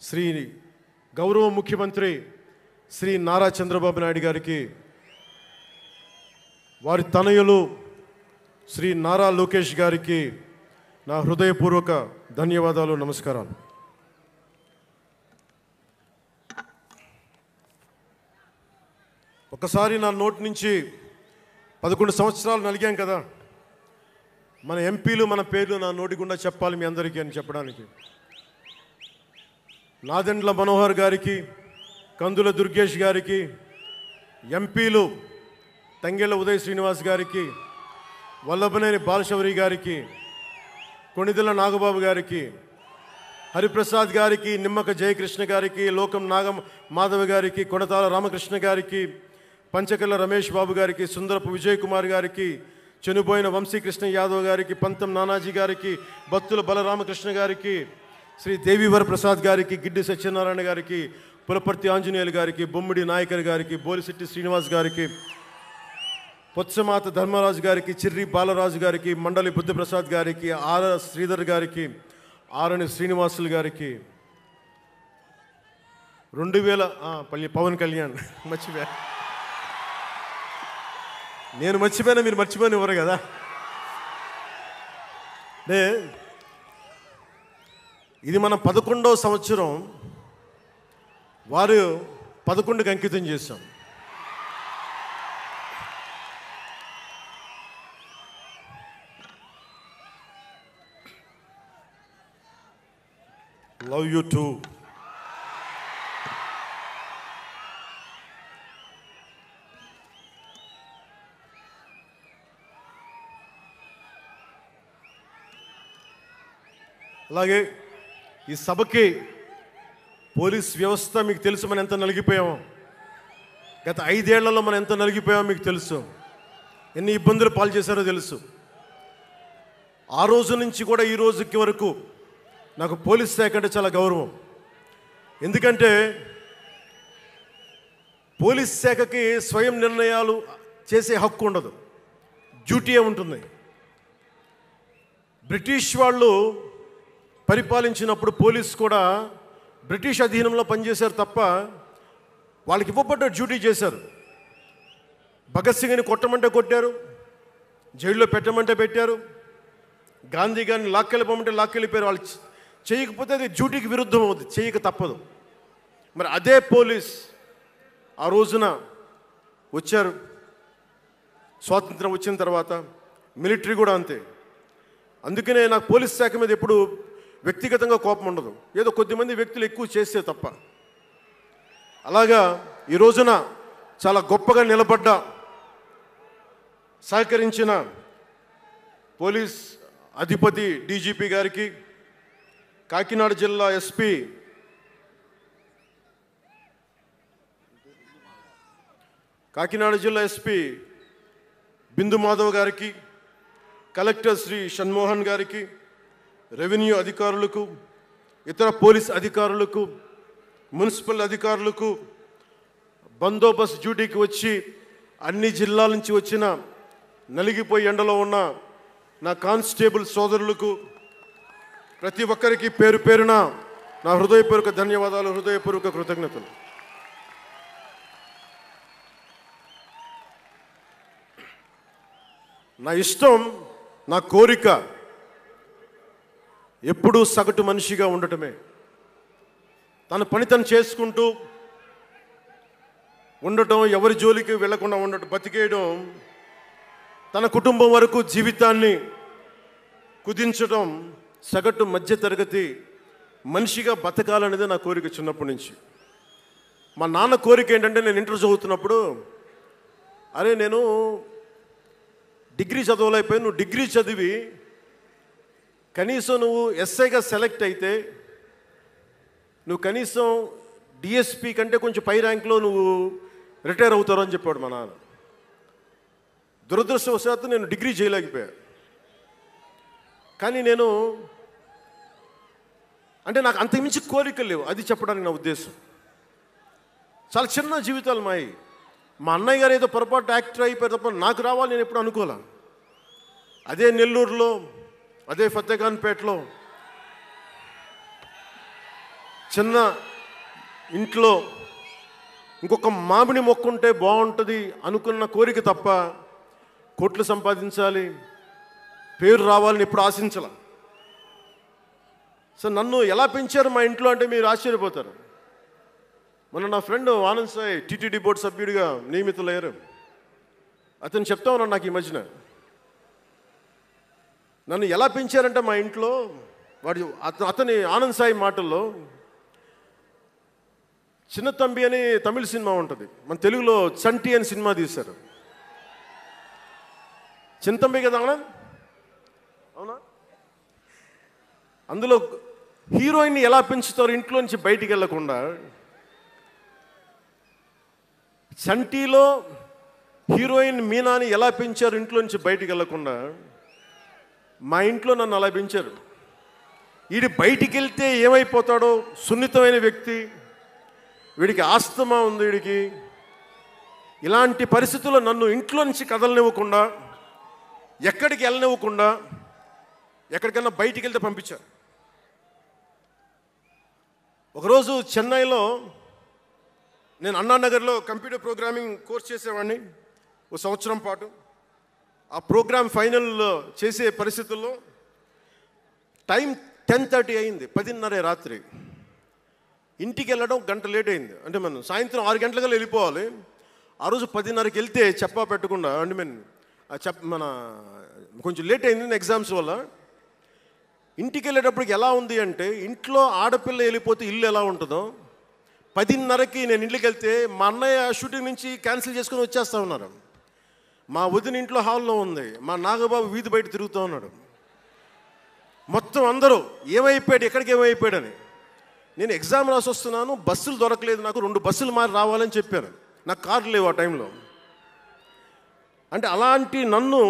శ్రీ గౌరవ ముఖ్యమంత్రి శ్రీ నారా చంద్రబాబు నాయుడు గారికి, వారి తనయులు శ్రీ నారా లోకేష్ గారికి నా హృదయపూర్వక ధన్యవాదాలు, నమస్కారాలు. ఒకసారి నా నోటి నుంచి 11 సంవత్సరాలు నలిగాం కదా, మన ఎంపీలు మన పేర్లు నా నోటి గుండా చెప్పాలి మీ అందరికీ అని చెప్పడానికి. నాదెండ్ల మనోహర్ గారికి, కందుల దుర్గేష్ గారికి, ఎంపీలు తంగెళ్ళ ఉదయ్ శ్రీనివాస్ గారికి, వల్లభనేని బాలశౌరి గారికి, కొణిదెల నాగబాబు గారికి, హరిప్రసాద్ గారికి, నిమ్మక జయకృష్ణ గారికి, లోకం నాగం మాధవ గారికి, కొనతాల రామకృష్ణ గారికి, పంచకల్ల రమేష్ బాబు గారికి, సుందరపు విజయ్ కుమార్ గారికి, చనిపోయిన వంశీకృష్ణ యాదవ్ గారికి, పంతం నానాజీ గారికి, బత్తుల బలరామకృష్ణ గారికి, శ్రీ దేవీవర ప్రసాద్ గారికి, గిడ్డి సత్యనారాయణ గారికి, పులపర్తి ఆంజనేయులు గారికి, బొమ్మిడి నాయకర్ గారికి, బోలిశెట్టి శ్రీనివాస్ గారికి, పొత్సమాత ధర్మరాజు గారికి, చిర్రి బాలరాజు గారికి, మండలి బుద్ధప్రసాద్ గారికి, ఆర్ శ్రీధర్ గారికి, ఆరణి శ్రీనివాసులు గారికి, 2000 పవన్ కళ్యాణ్ మర్చిపోయా, నేను మర్చిపోయినా మీరు మర్చిపోయిన ఎవరు కదా. ఇది మన 11వ సంవత్సరం, వారు 11కి అంకితం చేశాం. Love you two. అలాగే ఈ సభకి పోలీస్ వ్యవస్థ మీకు తెలుసు, మనం ఎంత నలిగిపోయామో. గత 5 ఏళ్లలో మనం ఎంత నలిగిపోయామో మీకు తెలుసు. ఎన్ని ఇబ్బందులు పాలు చేశారో తెలుసు. ఆ రోజు నుంచి కూడా ఈ రోజుకి వరకు నాకు పోలీస్ శాఖ అంటే చాలా గౌరవం. ఎందుకంటే పోలీస్ శాఖకి స్వయం నిర్ణయాలు చేసే హక్కు ఉండదు, డ్యూటీయే ఉంటుంది. బ్రిటిష్ వాళ్ళు పరిపాలించినప్పుడు పోలీస్ కూడా బ్రిటిష్ అధీనంలో పనిచేశారు తప్ప వాళ్ళకి ఇవ్వబడ్డ డ్యూటీ చేశారు. భగత్ సింగ్ని కొట్టమంటే కొట్టారు, జైల్లో పెట్టమంటే పెట్టారు, గాంధీ గారిని లాక్కెళ్ళిపోమంటే లాక్కెళ్ళిపోయారు. వాళ్ళు చేయకపోతే అది డ్యూటీకి విరుద్ధం అవుతుంది, చేయక తప్పదు. మరి అదే పోలీస్ ఆ రోజున వచ్చారు. స్వాతంత్రం వచ్చిన తర్వాత మిలిటరీ కూడా అంతే. అందుకనే నాకు పోలీస్ శాఖ మీద ఎప్పుడు వ్యక్తిగతంగా కోపం ఉండదు, ఏదో కొద్దిమంది వ్యక్తులు ఎక్కువ చేస్తే తప్ప. అలాగా ఈ రోజున చాలా గొప్పగా నిలబడ్డ, సహకరించిన పోలీస్ అధిపతి డీజీపీ గారికి, కాకినాడ జిల్లా ఎస్పీ బిందు మాధవ్ గారికి, కలెక్టర్ శ్రీ షణ్మోహన్ గారికి, రెవెన్యూ అధికారులకు, ఇతర పోలీస్ అధికారులకు, మున్సిపల్ అధికారులకు, బందోబస్తు డ్యూటీకి వచ్చి అన్ని జిల్లాల నుంచి వచ్చిన నలిగిపోయి ఎండలో ఉన్న నా కానిస్టేబుల్ సోదరులకు, ప్రతి ఒక్కరికి పేరు పేరున నా హృదయపూర్వక ధన్యవాదాలు, హృదయపూర్వక కృతజ్ఞతలు. నా ఇష్టం, నా కోరిక ఎప్పుడూ సగటు మనిషిగా ఉండటమే. తన పని తను చేసుకుంటూ ఉండటం, ఎవరి జోలికి వెళ్లకుండా ఉండటం, బతికేయడం, తన కుటుంబం వరకు జీవితాన్ని కుదించడం, సగటు మధ్యతరగతి మనిషిగా బతకాలనేది నా కోరిక చిన్నప్పటి నుంచి. మా నాన్న కోరిక ఏంటంటే, నేను ఇంటర్ చదువుతున్నప్పుడు, అరే నేను డిగ్రీ చదవలేకపోయి, నువ్వు డిగ్రీ చదివి కనీసం నువ్వు ఎస్ఐగా సెలెక్ట్ అయితే నువ్వు కనీసం డిఎస్పీ కంటే కొంచెం పై ర్యాంక్లో నువ్వు రిటైర్ అవుతారు అని చెప్పాడు మా నాన్న. దురదృష్టవశాత్తు నేను డిగ్రీ చేయలేకపోయా. కానీ నేను అంటే నాకు అంతకుమించి కోరికలు లేవు, అది చెప్పడానికి నా ఉద్దేశం. చాలా చిన్న జీవితాలు మాయి. మా అన్నయ్య గారు ఏదో పొరపాటు యాక్టర్ అయిపోయారు తప్ప నాకు రావాలి నేను ఎప్పుడు అనుకోలే. అదే నెల్లూరులో, అదే ఫతేఖాన్పేటలో చిన్న ఇంట్లో ఇంకొక మామిడి మొక్క ఉంటే బాగుంటుంది అనుకున్న కోరిక తప్ప కోట్లు సంపాదించాలి, పేరు రావాలని ఎప్పుడు ఆశించాల. సో నన్ను ఎలా పెంచారు మా ఇంట్లో అంటే మీరు ఆశ్చర్యపోతారు. మొన్న నా friend Anand Sai TTD board సభ్యుడిగా నియమితులయ్యారు. అతను చెప్తా ఉన్నాడు నాకు ఈ మధ్యన, నన్ను ఎలా పెంచారంటే మా ఇంట్లో అతని ఆనంద్ సాయి మాటల్లో, చిన్న తంబి అని తమిళ సినిమా ఉంటుంది, మన తెలుగులో చంటి అని సినిమా తీశారు. చిన్న తంబి కదా ఆనంద్, అవునా? అందులో హీరోయిన్ని ఎలా పెంచుతారు ఇంట్లో నుంచి బయటికి వెళ్ళకుండా? చంటీలో హీరోయిన్ మీనాని ఎలా పెంచారు ఇంట్లో నుంచి బయటికి వెళ్ళకుండా? మా ఇంట్లో నన్ను అలా పెంచారు. వీడి బయటికి వెళ్తే ఏమైపోతాడో, సున్నితమైన వ్యక్తి, వీడికి ఆస్తమా ఉంది, వీడికి ఇలాంటి పరిస్థితుల్లో నన్ను ఇంట్లో నుంచి కదలనివ్వకుండా, ఎక్కడికి వెళ్ళనివ్వకుండా, ఎక్కడికన్నా బయటికి వెళ్తే పంపించారు. ఒకరోజు చెన్నైలో నేను అన్నానగర్లో కంప్యూటర్ ప్రోగ్రామింగ్ కోర్స్ చేసేవాడిని ఒక సంవత్సరం పాటు. ఆ ప్రోగ్రామ్ ఫైనల్ చేసే పరిస్థితుల్లో టైం 10:30 అయింది, 10:30 రాత్రి. ఇంటికి వెళ్ళడం గంట లేట్ అయింది. అంటే మనం సాయంత్రం 6 గంటలకు వెళ్ళిపోవాలి. ఆ రోజు 10:30కి వెళ్తే చెప్పా పెట్టకుండా, అంటే మన కొంచెం లేట్ అయింది ఎగ్జామ్స్ వల్ల. ఇంటికి వెళ్ళేటప్పటికి ఎలా ఉంది అంటే, ఇంట్లో ఆడపిల్ల వెళ్ళిపోతే ఇల్లు ఎలా ఉంటుందో, 10:30కి నేను ఇంటికి వెళ్తే మా అన్నయ్య షూటింగ్ నుంచి క్యాన్సిల్ చేసుకుని వచ్చేస్తా ఉన్నారు. మా వదిన ఇంట్లో హాల్లో ఉంది, మా నాగబాబు వీధి బయట తిరుగుతూ ఉన్నాడు. మొత్తం అందరూ ఏమైపోయాడు, ఎక్కడికి ఏమైపోయాడని. నేను ఎగ్జామ్ రాసి వస్తున్నాను, బస్సులు దొరకలేదు నాకు, 2 బస్సులు మారి రావాలని చెప్పాను. నాకు కార్లు లేవు ఆ టైంలో. అంటే అలాంటి నన్ను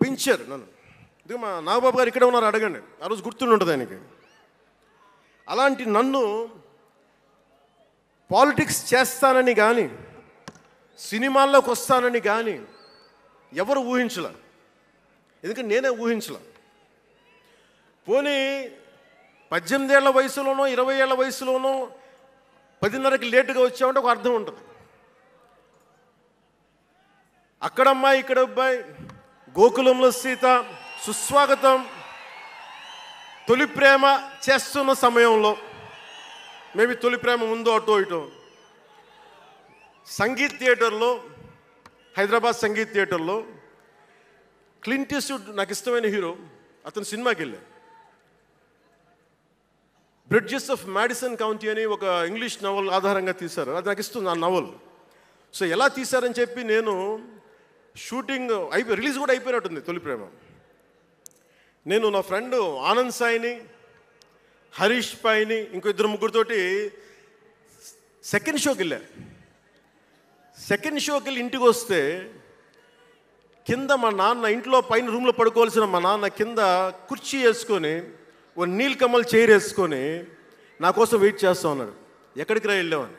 పెంచారు. ఇది మా నాగబాబు గారు ఇక్కడే ఉన్నారు, అడగండి, ఆ రోజు గుర్తుండి ఉంటుంది ఆయనకి. అలాంటి నన్ను పాలిటిక్స్ చేస్తానని కానీ, సినిమాల్లోకి వస్తానని కానీ ఎవరు ఊహించలే. ఎందుకంటే నేనే ఊహించలే. పోనీ 18 ఏళ్ల వయసులోనో 20 ఏళ్ల వయసులోనో 10:30కి లేటుగా వచ్చామంటే ఒక అర్థం ఉంటుంది. అక్కడమ్మాయి ఇక్కడ అబ్బాయి, గోకులంలో సీత, సుస్వాగతం, తొలి ప్రేమ చేస్తున్న సమయంలో, మేబీ తొలి ప్రేమ ముందు అటో ఇటో, సంగీత్ థియేటర్లో, హైదరాబాద్ సంగీత్ థియేటర్లో క్లింట్ ఈస్ట్వుడ్ నాకు ఇష్టమైన హీరో, అతను సినిమాకి వెళ్ళా. బ్రిడ్జెస్ ఆఫ్ మాడిసన్ కౌంటీ అని ఒక ఇంగ్లీష్ నవల్ ఆధారంగా తీశారు. అది నాకు ఇస్తుంది ఆ నవల్. సో ఎలా తీశారని చెప్పి నేను షూటింగ్ రిలీజ్ కూడా అయిపోయినట్టుంది తొలి ప్రేమ. నేను నా ఫ్రెండ్ ఆనంద్ సాయిని, హరీష్ పాయిని, ఇంకో 2-3తోటి సెకండ్ షోకి వెళ్ళా. సెకండ్ షోకి వెళ్ళి ఇంటికి వస్తే కింద మా నాన్న, ఇంట్లో పైన రూమ్లో పడుకోవాల్సిన మా నాన్న కింద కుర్చీ వేసుకొని, ఓ నీల్ కమల్ చైర్ వేసుకొని నా కోసం వెయిట్ చేస్తూ ఉన్నాడు. ఎక్కడికి రా వెళ్ళామని.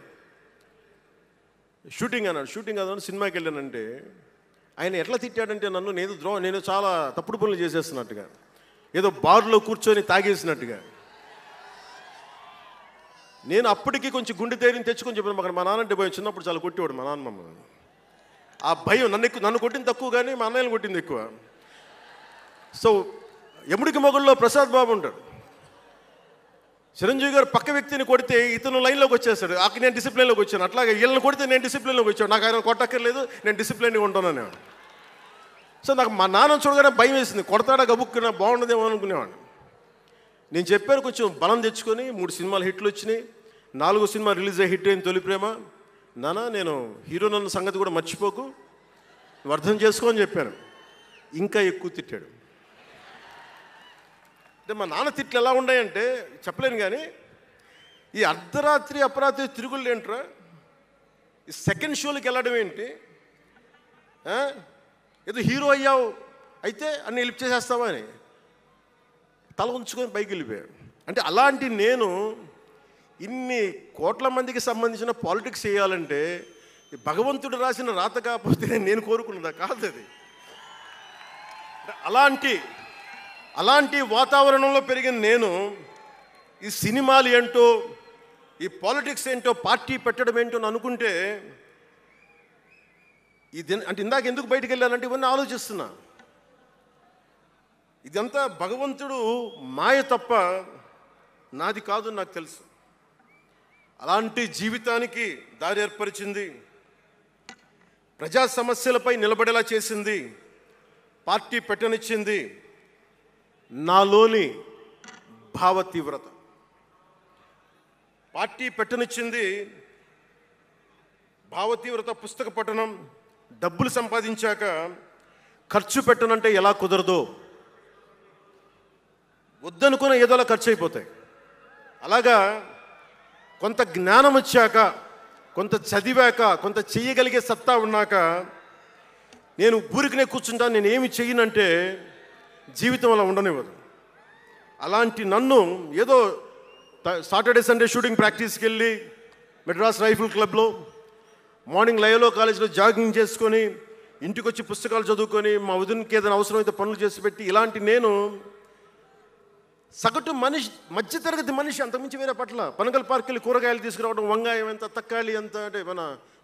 షూటింగ్ అన్నాడు. షూటింగ్ అన్నాడు, సినిమాకి వెళ్ళానంటే ఆయన ఎట్లా తిట్టాడంటే నన్ను, నేను చాలా తప్పుడు పనులు చేసేస్తున్నట్టుగా, ఏదో బార్లో కూర్చొని తాగేసినట్టుగా. నేను అప్పటికి కొంచెం గుండె ధైర్యం తెచ్చుకొని చెప్పాను. అక్కడ మా నాన్నంటే భయం, చిన్నప్పుడు చాలా కొట్టేవాడు మా నాన్న మమ్మల్ని. ఆ భయం నన్ను కొట్టింది తక్కువ కానీ మా అన్నయ్యని కొట్టింది ఎక్కువ. సో యముడికి మొగుళ్ళలో ప్రసాద్ బాబు ఉంటాడు. చిరంజీవి గారు పక్క వ్యక్తిని కొడితే ఇతను లైన్లోకి వచ్చేస్తాడు. అక్కడ నేను డిసిప్లిన్లోకి వచ్చాను. అట్లాగే వీళ్ళని కొడితే నేను డిసిప్లిన్లోకి వచ్చాను. నాకు ఆయన కొట్టక్కర్లేదు, నేను డిసిప్లిన్గా ఉంటాను. సో నాకు మా నాన్న చూడగానే భయం వేసింది. కొడతాడా గబుక్కున బాగుండదేమో అనుకునేవాడిని. నేను చెప్పాను కొంచెం బలం తెచ్చుకొని, 3 సినిమాలు హిట్లు వచ్చినాయి, 4వ సినిమా రిలీజ్ అయ్యి హిట్ అయింది తొలి ప్రేమ. నాన్న నేను హీరో నన్న సంగతి కూడా మర్చిపోకు, నువ్వు అర్థం చేసుకో అని చెప్పాను. ఇంకా ఎక్కువ తిట్టాడు. అంటే మా నాన్న తిట్లు ఎలా ఉన్నాయంటే చెప్పలేను. కానీ ఈ అర్ధరాత్రి అపరాత్రి తిరుగుళ్ళు ఏంట్రా, ఈ సెకండ్ షోలకి వెళ్ళడం ఏంటి, ఏదో హీరో అయ్యావు అయితే అన్ని హెల్ప్ చేసేస్తావా అని తల ఉంచుకొని పైకి వెళ్ళిపోయాడు. అంటే అలాంటి నేను ఇన్ని కోట్ల మందికి సంబంధించిన పాలిటిక్స్ చేయాలంటే భగవంతుడు రాసిన రాత కాకపోతే నేను కోరుకున్నదా కాదు అది. అలాంటి వాతావరణంలో పెరిగిన నేను ఈ సినిమాలు ఏంటో, ఈ పాలిటిక్స్ ఏంటో, పార్టీ పెట్టడం ఏంటో అని అనుకుంటే అంటే ఇందాక ఎందుకు బయటికి వెళ్ళానంటే ఇవన్నీ ఆలోచిస్తున్నా. ఇదంతా భగవంతుడు మాయ తప్ప నాది కాదు నాకు తెలుసు. అలాంటి జీవితానికి దారి ఏర్పరిచింది, ప్రజా సమస్యలపై నిలబడేలా చేసింది, పార్టీ పెట్టనిచ్చింది నాలోని భావ తీవ్రత. పార్టీ పెట్టనిచ్చింది భావ తీవ్రత, పుస్తక పఠనం, డబ్బులు సంపాదించాక ఖర్చు పెట్టనంటే ఎలా కుదరదో, వద్దనుకున్న ఏదోలా ఖర్చు అయిపోతాయి. అలాగా కొంత జ్ఞానం వచ్చాక, కొంత చదివాక, కొంత చెయ్యగలిగే సత్తా ఉన్నాక నేను ఊరికనే కూర్చుంటాను, నేను ఏమి చెయ్యనంటే జీవితం అలా ఉండనివ్వదు. అలాంటి నన్ను ఏదో సాటర్డే సండే షూటింగ్ ప్రాక్టీస్కి వెళ్ళి మెడ్రాస్ రైఫిల్ క్లబ్లో, మార్నింగ్ లయలో కాలేజీలో జాగింగ్ చేసుకొని, ఇంటికి వచ్చి పుస్తకాలు చదువుకొని, మా వదినకి ఏదైనా అవసరమైతే పనులు చేసి పెట్టి, ఇలాంటి నేను సగటు మనిషి, మధ్యతరగతి మనిషి, అంతకుమించి వేరే పట్ల. పనగల్ పార్క్ వెళ్ళి కూరగాయలు తీసుకురావడం, వంకాయ ఎంత, తక్కాలి ఎంత, అంటే మన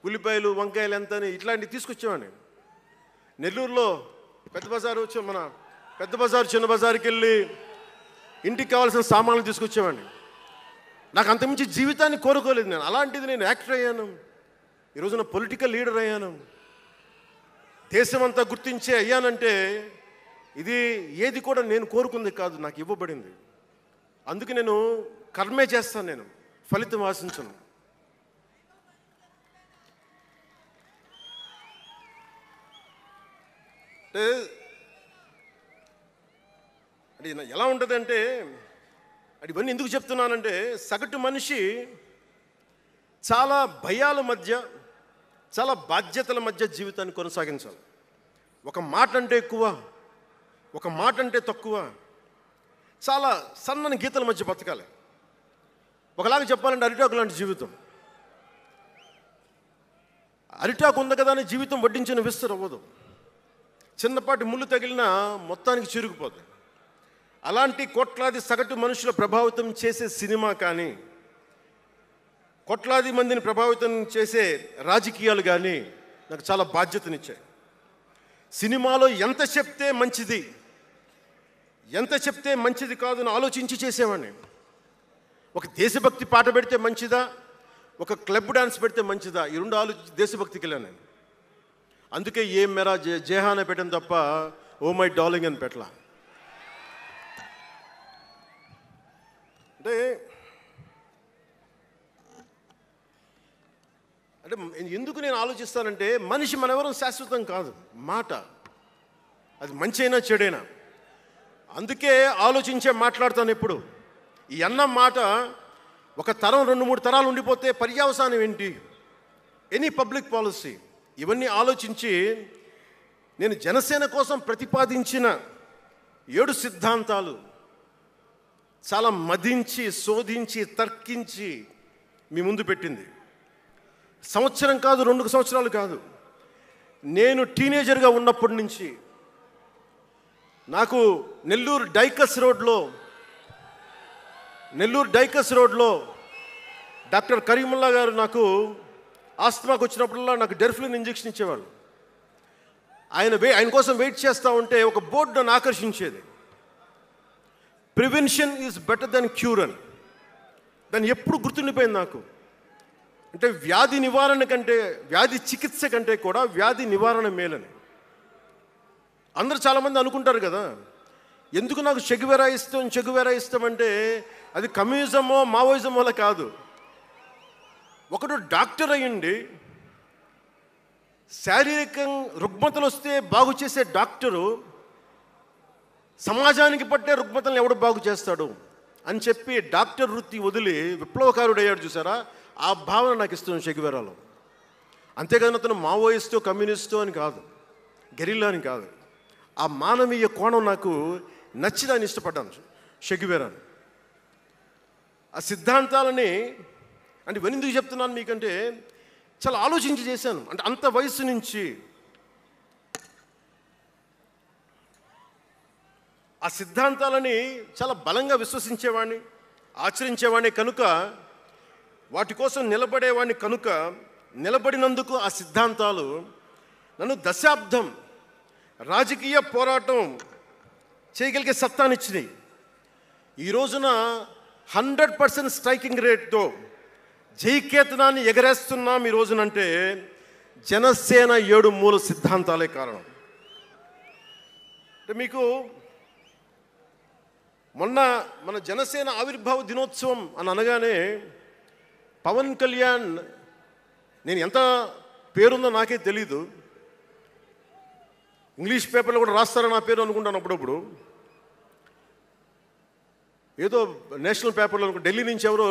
ఉల్లిపాయలు వంకాయలు ఎంత అని ఇట్లాంటివి తీసుకొచ్చేవాడిని. నెల్లూరులో పెద్ద బజారు వచ్చి, మన పెద్ద బజారు చిన్న బజారుకి వెళ్ళి ఇంటికి కావాల్సిన సామాన్లు తీసుకొచ్చేవాడిని. నాకు అంతకుమించి జీవితాన్ని కోరుకోలేదు నేను. అలాంటిది నేను యాక్టర్ అయ్యాను, ఈరోజున పొలిటికల్ లీడర్ అయ్యాను, దేశమంతా గుర్తించే అయ్యానంటే ఇది ఏది కూడా నేను కోరుకుంది కాదు, నాకు ఇవ్వబడింది. అందుకే నేను కర్మే చేస్తాను, నేను ఫలితం ఆశించను. అంటే ఎలా ఉంటుంది అంటే, అది ఇవన్నీ ఎందుకు చెప్తున్నానంటే, సగటు మనిషి చాలా భయాల మధ్య, చాలా బాధ్యతల మధ్య జీవితాన్ని కొనసాగించాలి. ఒక మాట అంటే ఎక్కువ, ఒక మాట అంటే తక్కువ, చాలా సన్నని గీతల మధ్య బతకాలి. ఒకలాగా చెప్పాలంటే అరిటాకు లాంటి జీవితం. అరిటాకు ఉంది కదా అని జీవితం వడ్డించిన విస్తర అవ్వదు. చిన్నపాటి ముళ్ళు తగిలినా మొత్తానికి చిరుగుపోతుంది. అలాంటి కోట్లాది సగటు మనుషుల ప్రభావితం చేసే సినిమా కానీ, కోట్లాది మందిని ప్రభావితం చేసే రాజకీయాలు కానీ నాకు చాలా బాధ్యతనిచ్చాయి. సినిమాలో ఎంత చెప్తే మంచిది, ఎంత చెప్తే మంచిది కాదు అని ఆలోచించి చేసేవాడిని. ఒక దేశభక్తి పాట పెడితే మంచిదా, ఒక క్లబ్ డాన్స్ పెడితే మంచిదా, ఈ రెండు ఆలోచించి దేశభక్తికి వెళ్ళాను నేను. అందుకే ఏం మెరా జేహానే పెట్టాను తప్ప ఓ మై డార్లింగ్ అని పెట్టలా. అంటే అంటే ఎందుకు నేను ఆలోచిస్తానంటే, మనిషి మనెవరం శాశ్వతం కాదు. మాట అది మంచి అయినా చెడైనా, అందుకే ఆలోచించే మాట్లాడతాను ఎప్పుడు. ఈ అన్న మాట ఒక తరం 2-3 తరాలు ఉండిపోతే పర్యవసానం ఏంటి, ఎనీ పబ్లిక్ పాలసీ, ఇవన్నీ ఆలోచించి నేను జనసేన కోసం ప్రతిపాదించిన 7 సిద్ధాంతాలు చాలా మదించి, శోధించి, తర్కించి మీ ముందు పెట్టింది. సంవత్సరం కాదు, 2 సంవత్సరాలు కాదు, నేను టీనేజర్గా ఉన్నప్పటి నుంచి నాకు నెల్లూరు డైకస్ రోడ్లో డాక్టర్ కరీముల్లా గారు నాకు ఆస్తమాకు వచ్చినప్పుడల్లా నాకు డెర్ఫ్లిన్ ఇంజెక్షన్ ఇచ్చేవాళ్ళు. ఆయన కోసం వెయిట్ చేస్తూ ఉంటే ఒక బోర్డు నన్ను ఆకర్షించేది, prevention is better than cure అని. దాన్ని ఎప్పుడు గుర్తుండిపోయింది నాకు. అంటే వ్యాధి నివారణ కంటే, వ్యాధి చికిత్స కంటే కూడా వ్యాధి నివారణ మేలని. అందరూ చాలామంది అనుకుంటారు కదా, ఎందుకు నాకు చెగువెరా ఇష్టం అంటే అది కమ్యూనిజమో మావోయిజమో కాదు. ఒకడు డాక్టర్ అయ్యండి, శారీరక రుగ్మతలు వస్తే బాగు చేసే డాక్టరు సమాజానికి పట్టే రుగ్మతలను ఎవడు బాగు చేస్తాడు అని చెప్పి డాక్టర్ వృత్తి వదిలి విప్లవకారుడు అయ్యాడు చూసారా, ఆ భావన నాకు ఇస్తుంది చెగువెరాలో. అంతేగాని అతను మావోయిస్టు కమ్యూనిస్టు అని కాదు, గెరిల్లా అని కాదు. ఆ మానవీయ కోణం నాకు నచ్చి దాన్ని ఇష్టపడ్డాను చెగువెరాని. ఆ సిద్ధాంతాలని అంటే ఇవన్నీ ఎందుకు చెప్తున్నాను మీకంటే, చాలా ఆలోచించి చేశాను. అంటే అంత వయసు నుంచి ఆ సిద్ధాంతాలని చాలా బలంగా విశ్వసించేవాడిని, ఆచరించేవాడిని కనుక, వాటి కోసం నిలబడేవాడిని కనుక, నిలబడినందుకు ఆ సిద్ధాంతాలు నన్ను దశాబ్దం రాజకీయ పోరాటం చేయగలిగే సత్తానిచ్చినాయి. ఈ రోజున 100% స్ట్రైకింగ్ రేట్తో జైకేతనాన్ని ఎగరేస్తున్నాం ఈ రోజునంటే జనసేన 7 మూల సిద్ధాంతాలే కారణం. అంటే మీకు మొన్న మన జనసేన ఆవిర్భావ దినోత్సవం అని అనగానే పవన్ కళ్యాణ్, నేను ఎంత పేరుందో నాకే తెలీదు, ఇంగ్లీష్ పేపర్లో కూడా రాస్తారా నా పేరు అనుకుంటాను అప్పుడప్పుడు. ఏదో నేషనల్ పేపర్లో ఢిల్లీ నుంచి ఎవరో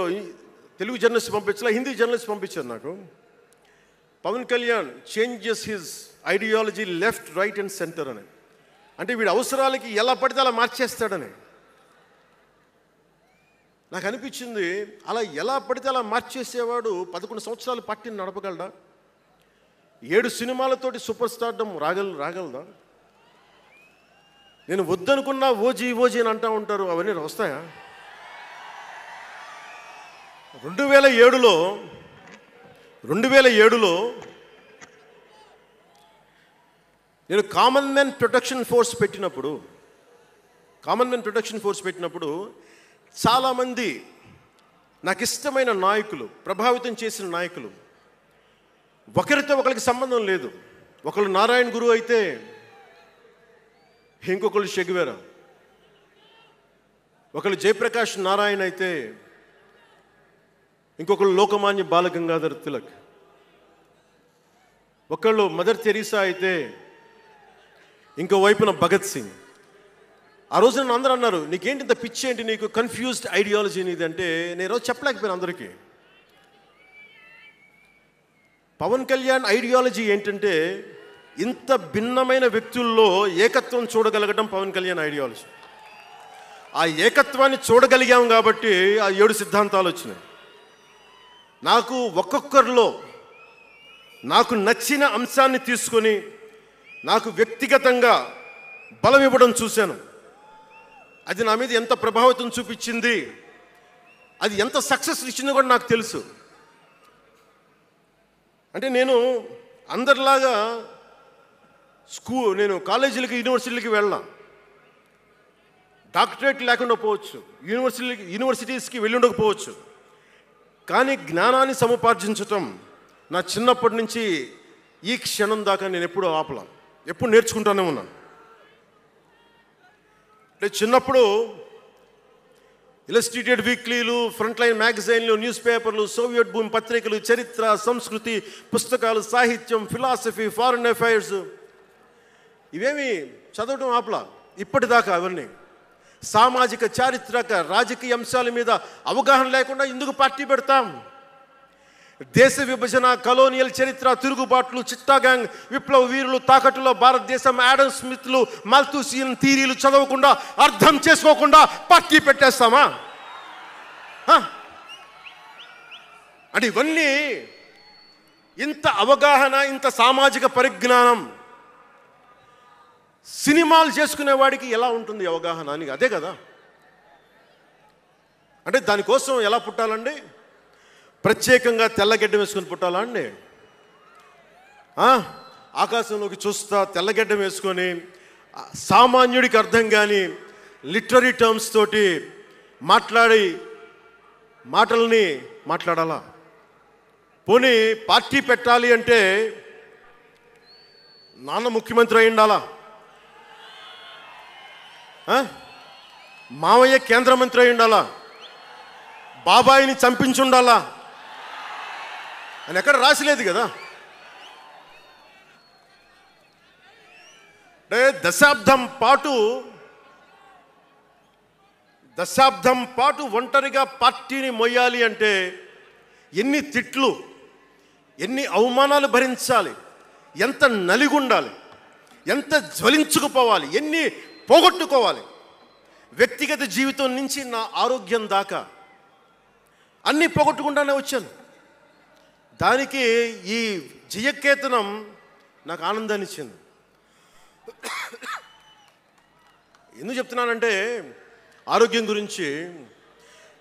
తెలుగు జర్నలిస్ట్ పంపించలా, హిందీ జర్నలిస్ట్ పంపించారు నాకు. Pawan Kalyan changes his ideology left, right and centre అని. అంటే వీడి అవసరాలకి ఎలా పడితే అలా మార్చేస్తాడని నాకు అనిపించింది. అలా ఎలా పడితే అలా మార్చేసేవాడు 11 సంవత్సరాలు పార్టీని నడపగలడా? 7 సినిమాలతోటి సూపర్ స్టార్డమ్ రాగలదా? నేను వద్దనుకున్నా ఓజీ అని అంటూ ఉంటారు, అవన్నీ వస్తాయా? 2007లో నేను కామన్మెన్ ప్రొటెక్షన్ ఫోర్స్ పెట్టినప్పుడు చాలామంది నాకు ఇష్టమైన నాయకులు, ప్రభావితం చేసిన నాయకులు, ఒకరితో ఒకరికి సంబంధం లేదు. ఒకళ్ళు నారాయణ గురు అయితే ఇంకొకళ్ళు షెగ్వేరా, ఒకళ్ళు జయప్రకాష్ నారాయణ అయితే ఇంకొకళ్ళు లోకమాన్య బాలగంగాధర్ తిలక్, ఒకళ్ళు మదర్ తెరీసా అయితే ఇంకో వైపున భగత్ సింగ్. ఆ రోజు నన్ను అందరూ అన్నారు, నీకేంటి ఇంత పిచ్చి ఏంటి, నీకు కన్ఫ్యూజ్డ్ ఐడియాలజీ నీది అంటే నేను రోజు చెప్పలేకపోయాను అందరికీ. పవన్ కళ్యాణ్ ఐడియాలజీ ఏంటంటే ఇంత భిన్నమైన వ్యక్తుల్లో ఏకత్వం చూడగలగడం పవన్ కళ్యాణ్ ఐడియాలజీ. ఆ ఏకత్వాన్ని చూడగలిగాం కాబట్టి ఆ 7 సిద్ధాంతాలు వచ్చినాయి. నాకు ఒక్కొక్కరిలో నాకు నచ్చిన అంశాన్ని తీసుకొని నాకు వ్యక్తిగతంగా బలం ఇవ్వడం చూశాను. అది నా మీద ఎంత ప్రభావితం చూపించింది, అది ఎంత సక్సెస్ ఇచ్చిందో కూడా నాకు తెలుసు. అంటే నేను అందరిలాగా నేను కాలేజీలకి యూనివర్సిటీలకి వెళ్ళా, డాక్టరేట్ లేకుండా పోవచ్చు, యూనివర్సిటీస్కి వెళ్ళి ఉండకపోవచ్చు, కానీ జ్ఞానాన్ని సముపార్జించటం నా చిన్నప్పటి నుంచి ఈ క్షణం దాకా నేను ఎప్పుడూ ఆపలా, ఎప్పుడు నేర్చుకుంటానే ఉన్నాను. అంటే చిన్నప్పుడు ఇలస్ట్రేటెడ్ వీక్లీలు, ఫ్రంట్ లైన్ మ్యాగజైన్లు, న్యూస్ పేపర్లు, సోవియట్ భూమి పత్రికలు, చరిత్ర, సంస్కృతి పుస్తకాలు, సాహిత్యం, ఫిలాసఫీ, ఫారిన్ అఫైర్స్ ఇవేమి చదవటం ఆపలా ఇప్పటిదాకా. అవన్నీ సామాజిక, చారిత్రక, రాజకీయ అంశాల మీద అవగాహన లేకుండా ఎందుకు పార్టీ పెడతాం? దేశ విభజన, కలోనియల్ చరిత్ర, తిరుగుబాట్లు, చిట్టాగాంగ్, విప్లవ వీరులు, తాకట్టులో భారతదేశం, యాడమ్ స్మిత్లు, మాల్థూసియన్ థీరీలు చదవకుండా, అర్థం చేసుకోకుండా పార్టీ పెట్టేస్తామా? అంటే ఇవన్నీ ఇంత అవగాహన, ఇంత సామాజిక పరిజ్ఞానం సినిమాలు చేసుకునేవాడికి ఎలా ఉంటుంది అవగాహన అని? అదే కదా. అంటే దానికోసం ఎలా పుట్టాలండి? ప్రత్యేకంగా తెల్లగడ్డం వేసుకొని పుట్టాలా అండి? ఆకాశంలోకి చూస్తా తెల్లగడ్డం వేసుకొని సామాన్యుడికి అర్థం కాని లిటరరీ టర్మ్స్ తోటి మాటల్ని మాట్లాడాలా? పోనీ పార్టీ పెట్టాలి అంటే నాన్న ముఖ్యమంత్రి అయి ఉండాలా? మావయ్య కేంద్ర మంత్రి అయి ఉండాలా? బాబాయిని చంపించి ఉండాలా అని ఎక్కడ రాసిలేదు కదా. అంటే దశాబ్దం పాటు ఒంటరిగా పార్టీని మొయ్యాలి అంటే ఎన్ని తిట్లు, ఎన్ని అవమానాలు భరించాలి, ఎంత నలిగుండాలి, ఎంత జ్వలించుకుపోవాలి, ఎన్ని పోగొట్టుకోవాలి. వ్యక్తిగత జీవితం నుంచి నా ఆరోగ్యం దాకా అన్నీ పోగొట్టుకుంటానే వచ్చాను. దానికి ఈ జయకేతనం నాకు ఆనందాన్ని ఇచ్చింది. ఎందుకు చెప్తున్నానంటే ఆరోగ్యం గురించి.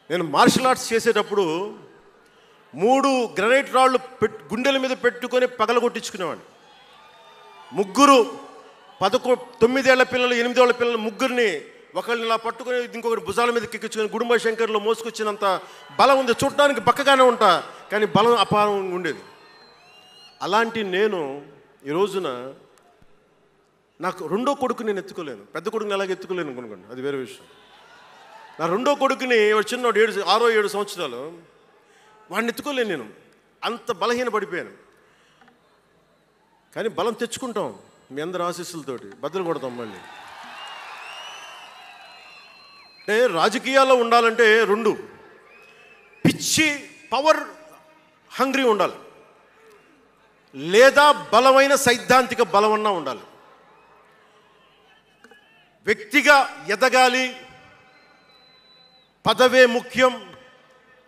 నేను మార్షల్ ఆర్ట్స్ చేసేటప్పుడు 3 గ్రనైట్ రాళ్ళు గుండెల మీద పెట్టుకొని పగలగొట్టించుకునేవాడిని. 3 9 ఏళ్ల పిల్లలు, 8 ఏళ్ల పిల్లలు, ముగ్గురిని ఒకళ్ళని ఇలా పట్టుకొని ఇంకొకటి భుజాల మీద ఎక్కించుకొని గుడుంబ శంకర్లో మోసుకొచ్చినంత బలం ఉంది. చూడటానికి బక్కగానే ఉంటా, కానీ బలం అపారంగా ఉండేది. అలాంటి నేను ఈ రోజున నాకు రెండో కొడుకు నేను ఎత్తుకోలేను. పెద్ద కొడుకుని ఎలాగ ఎత్తుకోలేను అనుకోండి, అది వేరే విషయం. నా రెండో కొడుకుని చిన్నోడు 6-7 సంవత్సరాలు, వాడిని ఎత్తుకోలేను నేను, అంత బలహీన పడిపోయాను. కానీ బలం తెచ్చుకుంటాం. మీ అందరి ఆశీస్సులతోటి బద్దలు కొడతాం మళ్ళీ. అంటే రాజకీయాల్లో ఉండాలంటే రెండు, పిచ్చి పవర్ హంగ్రీ ఉండాలి, లేదా బలమైన సైద్ధాంతిక బలమన్నా ఉండాలి. వ్యక్తిగా ఎదగాలి, పదవే ముఖ్యం,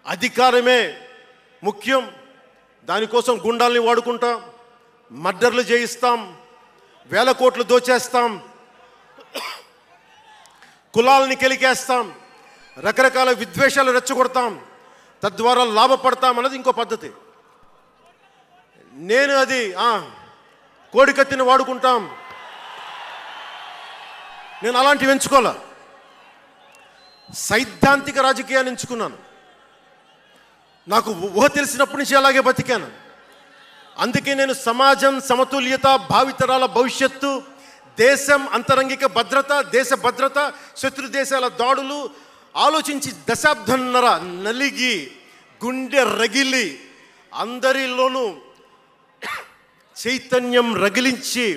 అధికారమే ముఖ్యం. దానికోసం గుండాల్ని వాడుకుంటాం, మర్డర్లు చేయిస్తాం, వేల కోట్లు దోచేస్తాం, కులాలని కెలికేస్తాం, రకరకాల విద్వేషాలు రెచ్చగొడతాం, తద్వారా లాభపడతాం అన్నది ఇంకో పద్ధతి. నేను అది కోడికత్తిని వాడుకుంటాం, నేను అలాంటివి ఎంచుకోలే. సైద్ధాంతిక రాజకీయాన్ని ఎంచుకున్నాను. నాకు ఊహ తెలిసినప్పటి నుంచి అలాగే బతికాను. అందుకే నేను సమాజం, సమతుల్యత, భావితరాల భవిష్యత్తు, దేశం అంతరంగిక భద్రత, దేశ భద్రత, శత్రు దేశాల దాడులు ఆలోచించి దశాబ్దంన్నర నలిగి గుండె రగిలి అందరిలోనూ చైతన్యం రగిలించి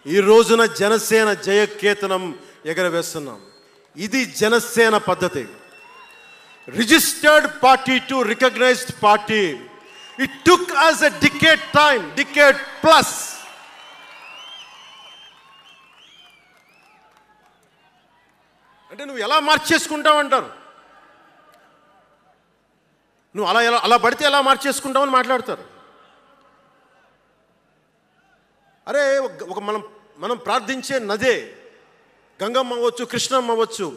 ఈ రోజున జనసేన జయకేతనం ఎగరవేస్తున్నాం. ఇది జనసేన పద్ధతి. Registered party to recognised party. It took us a decade plus. అంటే నువ్వు ఎలా మార్చేసుకుంటావంటారు, నువ్వు అలా పడితే ఎలా మార్చేసుకుంటావని మాట్లాడతారు. అరే ఒక మనం ప్రార్థించే నదే, గంగమ్మ అవ్వచ్చు, కృష్ణమ్మ అవ్వచ్చు,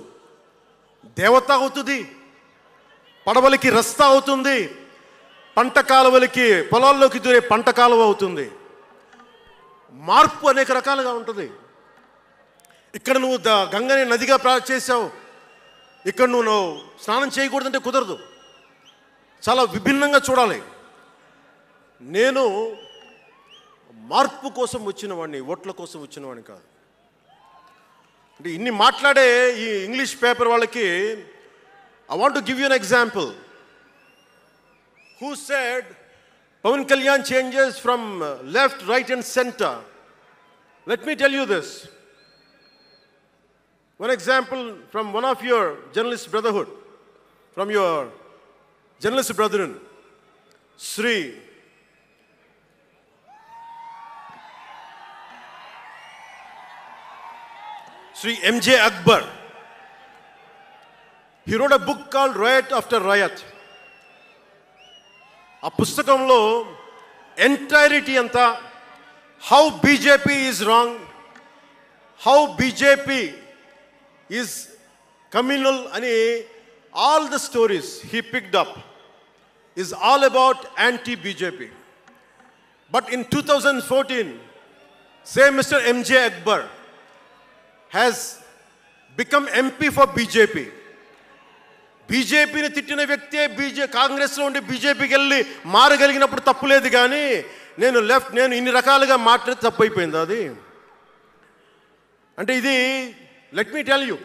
దేవత అవుతుంది, పడవలకి రస్తా అవుతుంది, పంట కాలువలకి పొలాల్లోకి దూరే పంట కాలువ అవుతుంది. మార్పు అనేక రకాలుగా ఉంటుంది. ఇక్కడ నువ్వు గంగని నదిగా చేసావు, ఇక్కడ నువ్వు స్నానం చేయకూడదంటే కుదరదు. చాలా విభిన్నంగా చూడాలి. నేను మార్పు కోసం వచ్చిన వాడిని, ఓట్ల కోసం వచ్చిన వాడిని కాదు. అంటే ఇన్ని మాట్లాడే ఈ ఇంగ్లీష్ పేపర్ వాళ్ళకి I want to give you an example. Who said Pawan Kalyan changes from left, right and center? Let me tell you this. One example from one of your journalist brotherhood, from your journalist brethren, Sri M.J. Akbar. He wrote a book called Riot After Riot. ఆ పుస్తకంలో entirety అంతా how BJP is wrong, how BJP is communal అని all the stories he picked up is all about anti BJP. But in 2014 same mister M.J. Akbar has become MP for BJP. బీజేపీని తిట్టిన వ్యక్తే కాంగ్రెస్లో ఉండి బీజేపీకి వెళ్ళి మారగలిగినప్పుడు తప్పులేదు, కానీ నేను ఇన్ని రకాలుగా మాట్లాడి తప్పు అయిపోయింది అది. అంటే ఇది, let me tell you,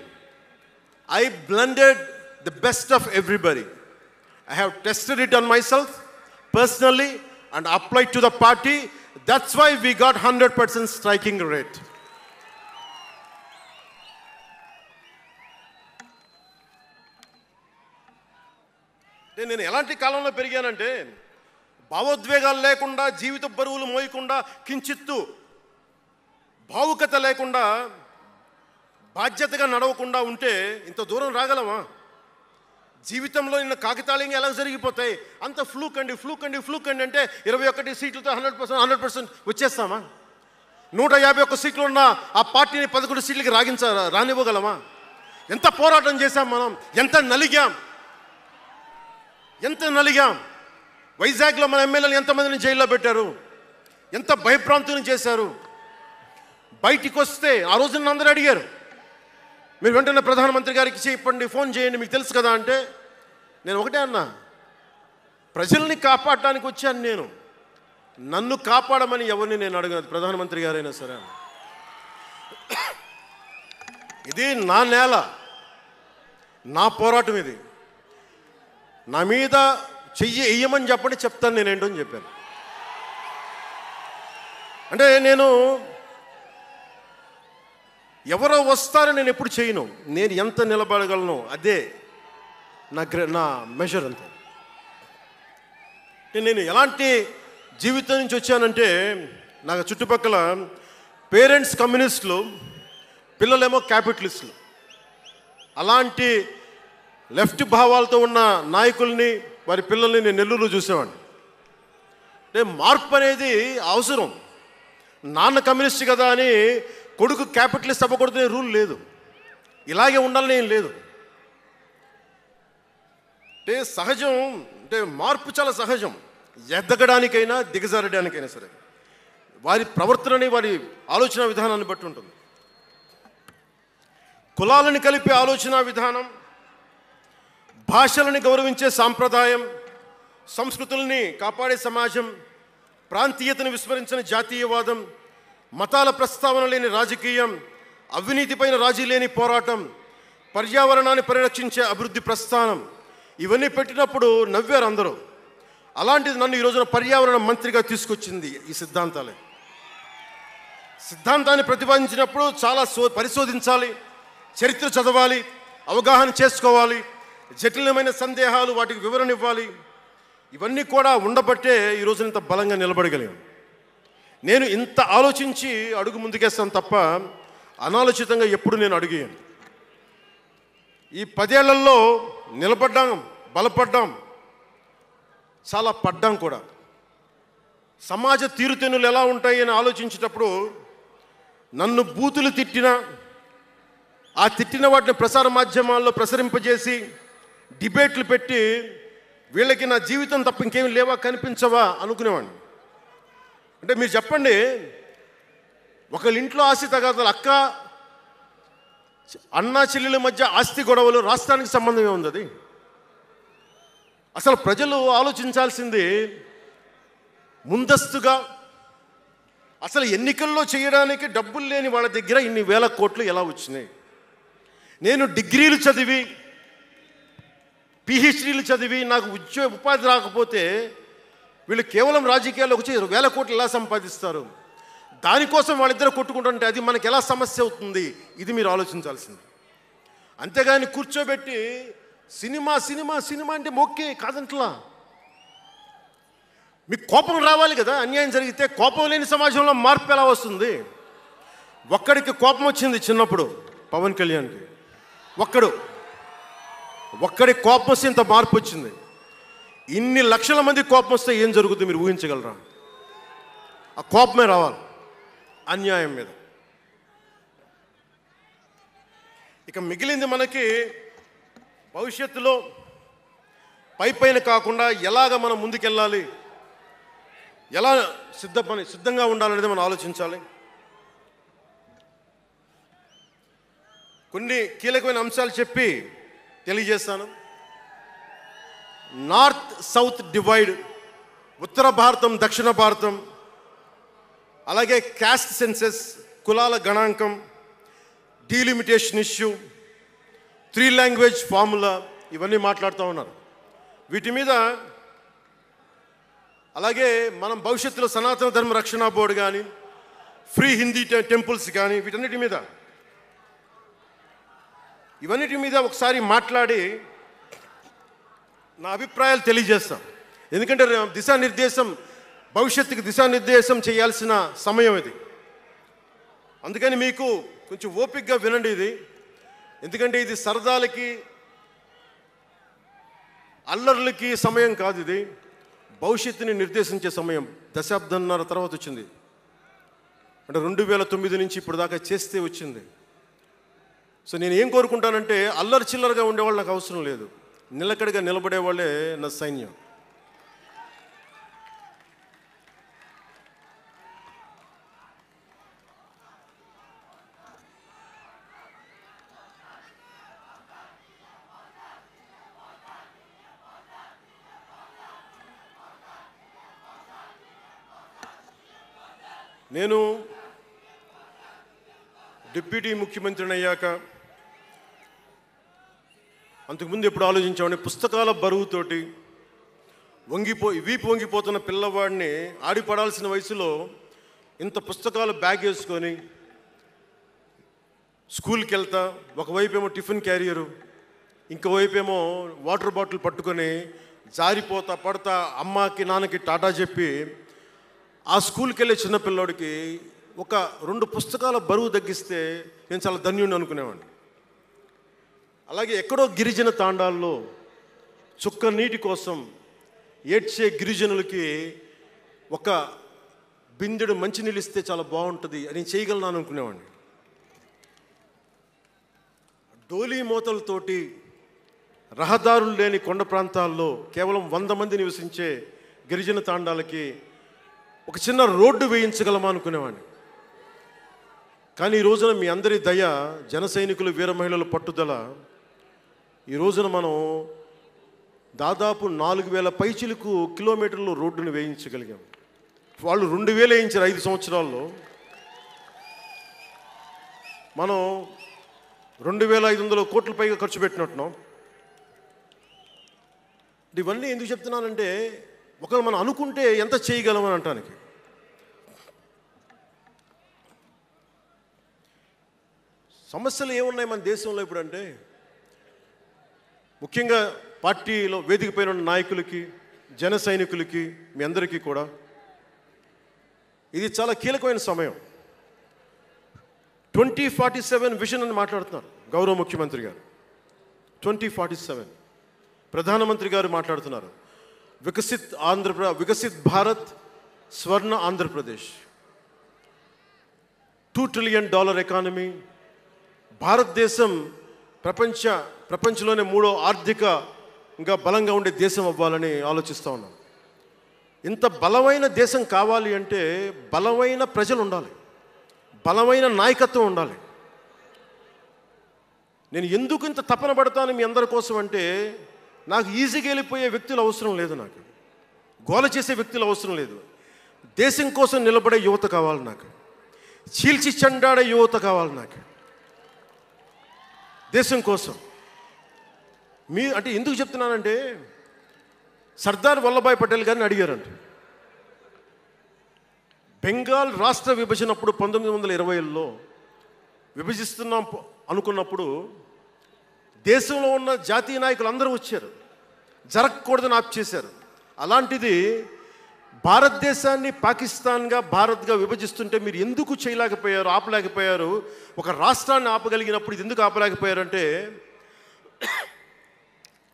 I blended the best of everybody. I have tested it on myself personally and applied to the party. That's why we got 100% striking rate. నేను ఎలాంటి కాలంలో పెరిగానంటే, భావోద్వేగాలు లేకుండా, జీవిత బరువులు మోయకుండా, కించిత్తు భావుకత లేకుండా, బాధ్యతగా నడవకుండా ఉంటే ఇంత దూరం రాగలమా? జీవితంలో నిన్న కాకితాళంగా ఎలా జరిగిపోతాయి? అంత ఫ్లూక్ అండి అంటే 21 సీట్లతో 100% వచ్చేస్తామా? 151 సీట్లు ఉన్న ఆ పార్టీని 11 సీట్లకి రానివ్వగలమా? ఎంత పోరాటం చేశాం మనం, ఎంత నలిగాం. వైజాగ్లో మన ఎమ్మెల్యేలు ఎంతమందిని జైల్లో పెట్టారు, ఎంత భయభ్రాంతులను చేశారు. బయటికి వస్తే ఆ రోజు నన్ను అందరూ అడిగారు, మీరు వెంటనే ప్రధానమంత్రి గారికి చెప్పండి, ఫోన్ చేయండి, మీకు తెలుసు కదా అంటే నేను ఒకటే అన్నా, ప్రజల్ని కాపాడటానికి వచ్చాను నేను, నన్ను కాపాడమని ఎవరిని నేను అడగను, ప్రధానమంత్రి గారైనా సరే. ఇది నా నేల, నా పోరాటం. ఇది నా మీద చెయ్యి వెయ్యమని చెప్పండి, చెప్తాను నేనేంటో అని చెప్పాను. అంటే నేను ఎవరో వస్తారని నేను ఎప్పుడు చేయను. నేను ఎంత నిలబడగలను అదే నా మెజర్ అంతే. నేను ఎలాంటి జీవితం నుంచి వచ్చానంటే, నాకు చుట్టుపక్కల పేరెంట్స్ కమ్యూనిస్టులు, పిల్లలేమో క్యాపిటలిస్టులు. అలాంటి లెఫ్ట్ భావాలతో ఉన్న నాయకుల్ని, వారి పిల్లల్ని నేను నెల్లూరులో చూసేవాడిని. అంటే మార్పు అనేది అవసరం. నాన్న కమ్యూనిస్ట్ కదా అని కొడుకు క్యాపిటలిస్ట్ అవ్వకూడదనే రూల్ లేదు. ఇలాగే ఉండాలని ఏం లేదు. అంటే సహజం, అంటే మార్పు చాలా సహజం. ఎదగడానికైనా దిగజారడానికైనా సరే వారి ప్రవర్తనని, వారి ఆలోచన విధానాన్ని బట్టి ఉంటుంది. కులాలను కలిపే ఆలోచన విధానం, భాషలని గౌరవించే సాంప్రదాయం, సంస్కృతుల్ని కాపాడే సమాజం, ప్రాంతీయతను విస్మరించిన జాతీయవాదం, మతాల ప్రస్తావన లేని రాజకీయం, అవినీతిపైన రాజీ లేని పోరాటం, పర్యావరణాన్ని పరిరక్షించే అభివృద్ధి ప్రస్థానం, ఇవన్నీ పెట్టినప్పుడు నవ్వారు అందరూ. అలాంటిది నన్ను ఈ రోజున పర్యావరణ మంత్రిగా తీసుకొచ్చింది ఈ సిద్ధాంతాలే. సిద్ధాంతాన్ని ప్రతిపాదించినప్పుడు చాలా పరిశోధించాలి, చరిత్ర చదవాలి, అవగాహన చేసుకోవాలి, జటిలమైన సందేహాలు వాటికి వివరణ ఇవ్వాలి. ఇవన్నీ కూడా ఉండబట్టే ఈరోజు ఇంత బలంగా నిలబడగలిగాను. నేను ఇంత ఆలోచించి అడుగు ముందుకేస్తాను తప్ప అనాలోచితంగా ఎప్పుడు నేను అడిగాను. ఈ 10 ఏళ్లలో నిలబడ్డాం, బలపడ్డాం, చాలా పడ్డాం కూడా. సమాజ తీరుతెన్నులు ఎలా ఉంటాయి అని ఆలోచించేటప్పుడు నన్ను బూతులు తిట్టినా, ఆ తిట్టిన వాటిని ప్రసార మాధ్యమాల్లో ప్రసరింపజేసి డిబేట్లు పెట్టి వీళ్ళకి నా జీవితం తప్ప ఇంకేమి లేవా, కనిపించవా అనుకునేవాడిని. అంటే మీరు చెప్పండి, ఒకళ్ళ ఇంట్లో ఆస్తి తగాదాలు, అన్నా చెల్లెల మధ్య ఆస్తి గొడవలు, రాష్ట్రానికి సంబంధం ఏముంది? అది అసలు ప్రజలు ఆలోచించాల్సింది ముందస్తుగా. అసలు ఎన్నికల్లో చేయడానికి డబ్బులు లేని వాళ్ళ దగ్గర ఇన్ని వేల కోట్లు ఎలా వచ్చినాయి? నేను డిగ్రీలు చదివి, పిహెచ్డీలు చదివి నాకు ఉపాధి రాకపోతే వీళ్ళు కేవలం రాజకీయాల్లోకి వచ్చి 1000 కోట్లు ఎలా సంపాదిస్తారు? దానికోసం వాళ్ళిద్దరు కొట్టుకుంటుంటే అది మనకి ఎలా సమస్య అవుతుంది? ఇది మీరు ఆలోచించాల్సింది. అంతేగాని కూర్చోబెట్టి సినిమా సినిమా సినిమా అంటే మొక్కే కాదంట్లా. మీకు కోపం రావాలి కదా. అన్యాయం జరిగితే కోపం లేని సమాజంలో మార్పు ఎలా వస్తుంది? ఒక్కడికి కోపం వచ్చింది చిన్నప్పుడు, పవన్ కళ్యాణ్కి. ఒక్కడి కోపం వస్తే ఇంత మార్పు వచ్చింది. ఇన్ని లక్షల మంది కోపం వస్తే ఏం జరుగుతుంది మీరు ఊహించగలరా? ఆ కోపమే రావాలి అన్యాయం మీద. ఇక మిగిలింది మనకి భవిష్యత్తులో పైన కాకుండా ఎలాగ మనం ముందుకెళ్ళాలి, ఎలా సిద్ధంగా ఉండాలనేది మనం ఆలోచించాలి. కొన్ని కీలకమైన అంశాలు చెప్పి తెలియజేస్తాను. నార్త్ సౌత్ డివైడ్, ఉత్తర భారతం దక్షిణ భారతం, అలాగే క్యాస్ట్ సెన్సెస్, కులాల గణాంకం, డీలిమిటేషన్ ఇష్యూ, 3 లాంగ్వేజ్ ఫార్ములా, ఇవన్నీ మాట్లాడుతూ ఉన్నారు. వీటి మీద, అలాగే మనం భవిష్యత్తులో సనాతన ధర్మ రక్షణ బోర్డు కానీ, ఫ్రీ హిందీ టెంపుల్స్ కానీ, ఇవన్నిటి మీద ఒకసారి మాట్లాడి నా అభిప్రాయాలు తెలియజేస్తాం. ఎందుకంటే భవిష్యత్తుకి దిశానిర్దేశం చేయాల్సిన సమయం ఇది. అందుకని మీకు కొంచెం ఓపికగా వినండి ఇది. ఎందుకంటే ఇది సరదాలకి, అల్లర్లకి సమయం కాదు. ఇది భవిష్యత్తుని నిర్దేశించే సమయం. దశాబ్దంన్నర తర్వాత వచ్చింది. అంటే 2009 నుంచి ఇప్పుడు దాకా చేస్తే వచ్చింది. సో నేను ఏం కోరుకుంటానంటే, అల్లరి చిల్లరగా ఉండేవాళ్ళు నాకు అవసరం లేదు. నిలకడగా నిలబడేవాళ్ళే నా సైన్యం. నేను డిప్యూటీ ముఖ్యమంత్రిని అయ్యాక అంతకుముందు ఎప్పుడు ఆలోచించామని, పుస్తకాల బరువుతోటి వీపు వంగిపోతున్న పిల్లవాడిని ఆడిపడాల్సిన వయసులో ఇంత పుస్తకాలు బ్యాగ్ వేసుకొని స్కూల్కి వెళ్తా, ఒకవైపు ఏమో టిఫిన్ క్యారియరు, ఇంకోవైపు ఏమో వాటర్ బాటిల్ పట్టుకొని జారిపోతా పడతా అమ్మకి నాన్నకి టాటా చెప్పి ఆ స్కూల్కి వెళ్ళే చిన్నపిల్లోడికి ఒక 2 పుస్తకాల బరువు తగ్గిస్తే నేను చాలా ధన్యుడిని అనుకునేవాడిని. అలాగే ఎక్కడో గిరిజన తాండాల్లో చుక్క నీటి కోసం ఏడ్చే గిరిజనులకి ఒక బిందెడు మంచినీళ్ళు ఇస్తే చాలా బాగుంటుంది అని చేయగలను అనుకునేవాడిని. డోలీ మోతలతోటి రహదారులు లేని కొండ ప్రాంతాల్లో కేవలం 100 మంది నివసించే గిరిజన తాండాలకి ఒక చిన్న రోడ్డు వేయించగలమా అనుకునేవాడిని. కానీ ఈ రోజున మీ అందరి దయ, జన సైనికులు, వీర మహిళల పట్టుదల, ఈ రోజున మనం దాదాపు 4000 పైచిలకు కిలోమీటర్లు రోడ్డును వేయించగలిగాం. వాళ్ళు 2000 వేయించారు 5 సంవత్సరాల్లో. మనం 2500 కోట్ల పైగా ఖర్చు పెట్టినట్టున్నాం. ఇవన్నీ ఎందుకు చెప్తున్నానంటే, ఒకవేళ మనం అనుకుంటే ఎంత చేయగలమని అంటానికి. సమస్యలు ఏమున్నాయి మన దేశంలో ఇప్పుడంటే, ముఖ్యంగా పార్టీలో వేదిక పైన ఉన్న నాయకులకి, జన సైనికులకి, మీ అందరికీ కూడా ఇది చాలా కీలకమైన సమయం. 2047 విజన్ అని మాట్లాడుతున్నారు గౌరవ ముఖ్యమంత్రి గారు. 2047 ప్రధానమంత్రి గారు మాట్లాడుతున్నారు. వికసిత్ భారత్, స్వర్ణ ఆంధ్రప్రదేశ్, $2 ట్రిలియన్ ఎకానమీ, భారతదేశం ప్రపంచంలోనే 3వ ఆర్థికంగా బలంగా ఉండే దేశం అవ్వాలని ఆలోచిస్తూ ఉన్నాం. ఇంత బలమైన దేశం కావాలి అంటే బలమైన ప్రజలు ఉండాలి, బలమైన నాయకత్వం ఉండాలి. నేను ఎందుకు ఇంత తపన పడతాను మీ అందరి కోసం అంటే, నాకు ఈజీగా వెళ్ళిపోయే వ్యక్తులు అవసరం లేదు, నాకు గోల చేసే వ్యక్తులు అవసరం లేదు. దేశం కోసం నిలబడే యువత కావాలి, నాకు చీల్చి చెండాడే యువత కావాలి, నాకు దేశం కోసం. అంటే ఎందుకు చెప్తున్నానంటే, సర్దార్ వల్లభాయ్ పటేల్ గారిని అడిగారంట. బెంగాల్ రాష్ట్ర విభజనప్పుడు 1920లో విభజిస్తున్నాం అనుకున్నప్పుడు దేశంలో ఉన్న జాతీయ నాయకులు అందరూ వచ్చారు, జరగకూడదని ఆప్ చేశారు. అలాంటిది భారతదేశాన్ని పాకిస్తాన్గా, భారత్గా విభజిస్తుంటే మీరు ఎందుకు చేయలేకపోయారు, ఆపలేకపోయారు? ఒక రాష్ట్రాన్ని ఆపగలిగినప్పుడు ఇది ఎందుకు ఆపలేకపోయారంటే,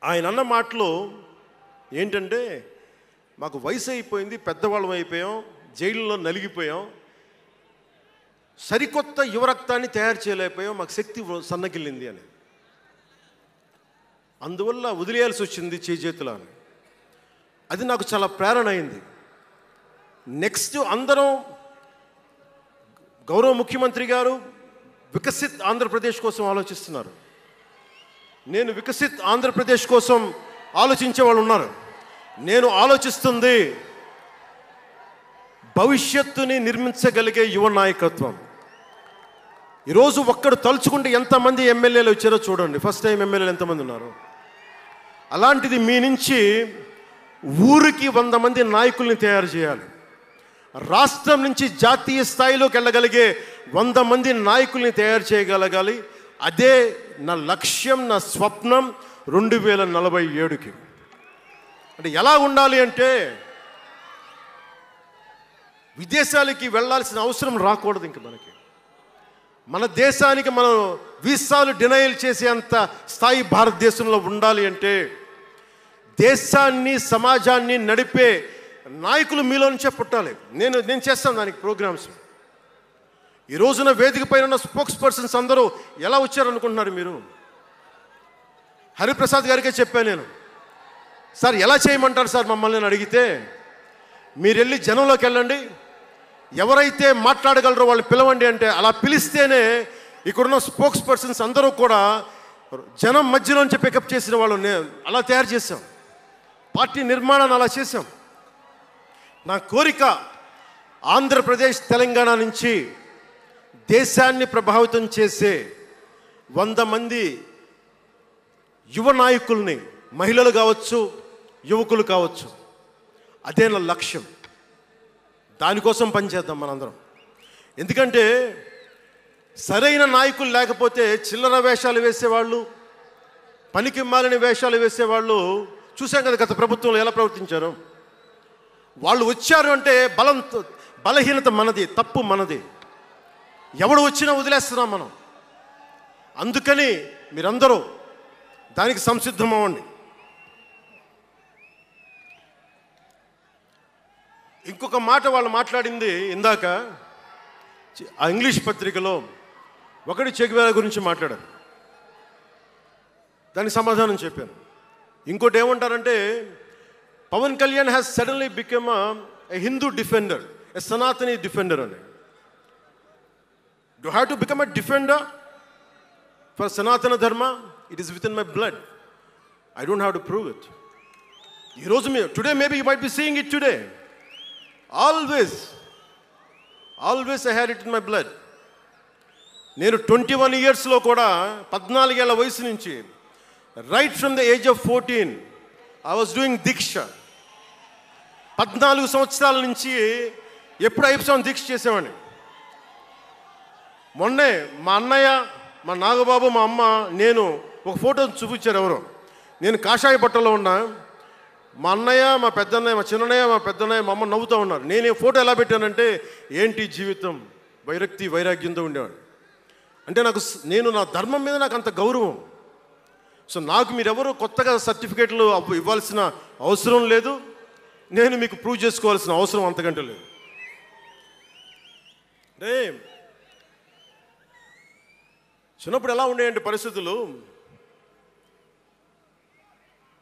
ఆయన అన్న మాటలు ఏంటంటే, మాకు వయసు అయిపోయింది, పెద్దవాళ్ళం అయిపోయాం, జైలులో నలిగిపోయాం, సరికొత్త యువరక్తాన్ని తయారు చేయలేకపోయాం, మాకు శక్తి సన్నగిల్లింది అని. అందువల్ల వదిలేయాల్సి వచ్చింది చేతులు అని. అది నాకు చాలా ప్రేరణ అయింది. నెక్స్ట్ అందరం గౌరవ ముఖ్యమంత్రి గారు వికసిత్ ఆంధ్రప్రదేశ్ కోసం ఆలోచిస్తున్నారు. నేను వికసిత్ ఆంధ్రప్రదేశ్ కోసం ఆలోచించే వాళ్ళు ఉన్నారు. నేను ఆలోచిస్తుంది భవిష్యత్తుని నిర్మించగలిగే యువ నాయకత్వం. ఈరోజు ఒక్కడు తలుచుకుంటే ఎంతమంది ఎమ్మెల్యేలు వచ్చారో చూడండి. ఫస్ట్ టైం ఎమ్మెల్యేలు ఎంతమంది ఉన్నారు. అలాంటిది మీ నుంచి ఊరికి 100 మంది నాయకుల్ని తయారు చేయాలి. రాష్ట్రం నుంచి జాతీయ స్థాయిలోకి వెళ్ళగలిగే 100 మంది నాయకుల్ని తయారు చేయగలగాలి. అదే నా లక్ష్యం, నా స్వప్నం 2047కి. అంటే ఎలా ఉండాలి అంటే, విదేశాలకి వెళ్ళాల్సిన అవసరం రాకూడదు. ఇంక మన దేశానికి మనం వీసాలు డినైల్ చేసేంత స్థాయి భారతదేశంలో ఉండాలి అంటే, దేశాన్ని, సమాజాన్ని నడిపే నాయకులు మీలో నుంచే పుట్టాలి. నేను చేస్తాను దానికి ప్రోగ్రామ్స్. ఈ రోజున వేదిక పైన ఉన్న స్పోక్స్ పర్సన్స్ అందరూ ఎలా వచ్చారనుకుంటున్నారు మీరు? హరిప్రసాద్ గారికే చెప్పాను నేను, సార్ ఎలా చేయమంటారు సార్ మమ్మల్ని అని అడిగితే, మీరు వెళ్ళి జనంలోకి వెళ్ళండి, ఎవరైతే మాట్లాడగలరో వాళ్ళని పిలవండి అంటే, అలా పిలిస్తేనే ఇక్కడున్న స్పోక్స్ పర్సన్స్ అందరూ కూడా జనం మధ్యలోంచి పికప్ చేసిన వాళ్ళు అలా తయారు చేశాం. పార్టీ నిర్మాణాన్ని అలా చేశాం. నా కోరిక ఆంధ్రప్రదేశ్, తెలంగాణ నుంచి దేశాన్ని ప్రభావితం చేసే 100 మంది యువ నాయకుల్ని, మహిళలు కావచ్చు, యువకులు కావచ్చు, అదే నా లక్ష్యం. దానికోసం పనిచేద్దాం మనందరం. ఎందుకంటే సరైన నాయకులు లేకపోతే చిల్లర వేషాలు వేసేవాళ్ళు, పనికి మాలిన వేషాలు వేసేవాళ్ళు చూసాం కదా గత ప్రభుత్వంలో ఎలా ప్రవర్తించారు. వాళ్ళు వచ్చారు అంటే బలహీనత మనది, తప్పు మనది. ఎవడు వచ్చినా వదిలేస్తున్నాం మనం. అందుకని మీరందరూ దానికి సంసిద్ధం అవ్వండి. ఇంకొక మాట వాళ్ళు మాట్లాడింది ఇందాక ఆ ఇంగ్లీష్ పత్రికలో ఒకటి చెగువేరా గురించి మాట్లాడారు, దానికి సమాధానం చెప్పాను. ఇంకోటి ఏమంటారంటే Pawan Kalyan has suddenly become a Hindu defender, a Sanatani defender అని. Do have to become a defender for Sanatana Dharma? It is with in my blood. I don't have to prove it. ఈరోజు today maybe you might be seeing it today. Always I had it in my blood. నేను 21 ఇయర్స్లో కూడా 14 ఏళ్ల వయసు నుంచి right from the age of 14 I was doing దీక్ష. 14 సంవత్సరాల నుంచి ఎప్పుడు అయ్యప్ప దీక్ష చేసేవాడిని. మొన్నే మా అన్నయ్య, మా నాగబాబు, మా అమ్మ, నేను ఒక ఫోటో చూపించారు ఎవరో. నేను కాషాయ బట్టలో ఉన్నా, మా అన్నయ్య, మా పెద్దన్నయ్య, మా చిన్నయ్య, మా పెద్దన్నయ్య, మా అమ్మ నవ్వుతూ ఉన్నారు. నేను ఈ ఫోటో ఎలా పెట్టానంటే ఏంటి జీవితం, వైరాగ్యంతో ఉండేవాడు. అంటే నేను నా ధర్మం మీద నాకు అంత గౌరవం. సో నాకు మీరెవరు కొత్తగా సర్టిఫికేట్లు ఇవ్వాల్సిన అవసరం లేదు, నేను మీకు ప్రూవ్ చేసుకోవాల్సిన అవసరం అంతకంటే లేదు. అంటే చిన్నప్పుడు ఎలా ఉండేయండి పరిస్థితులు,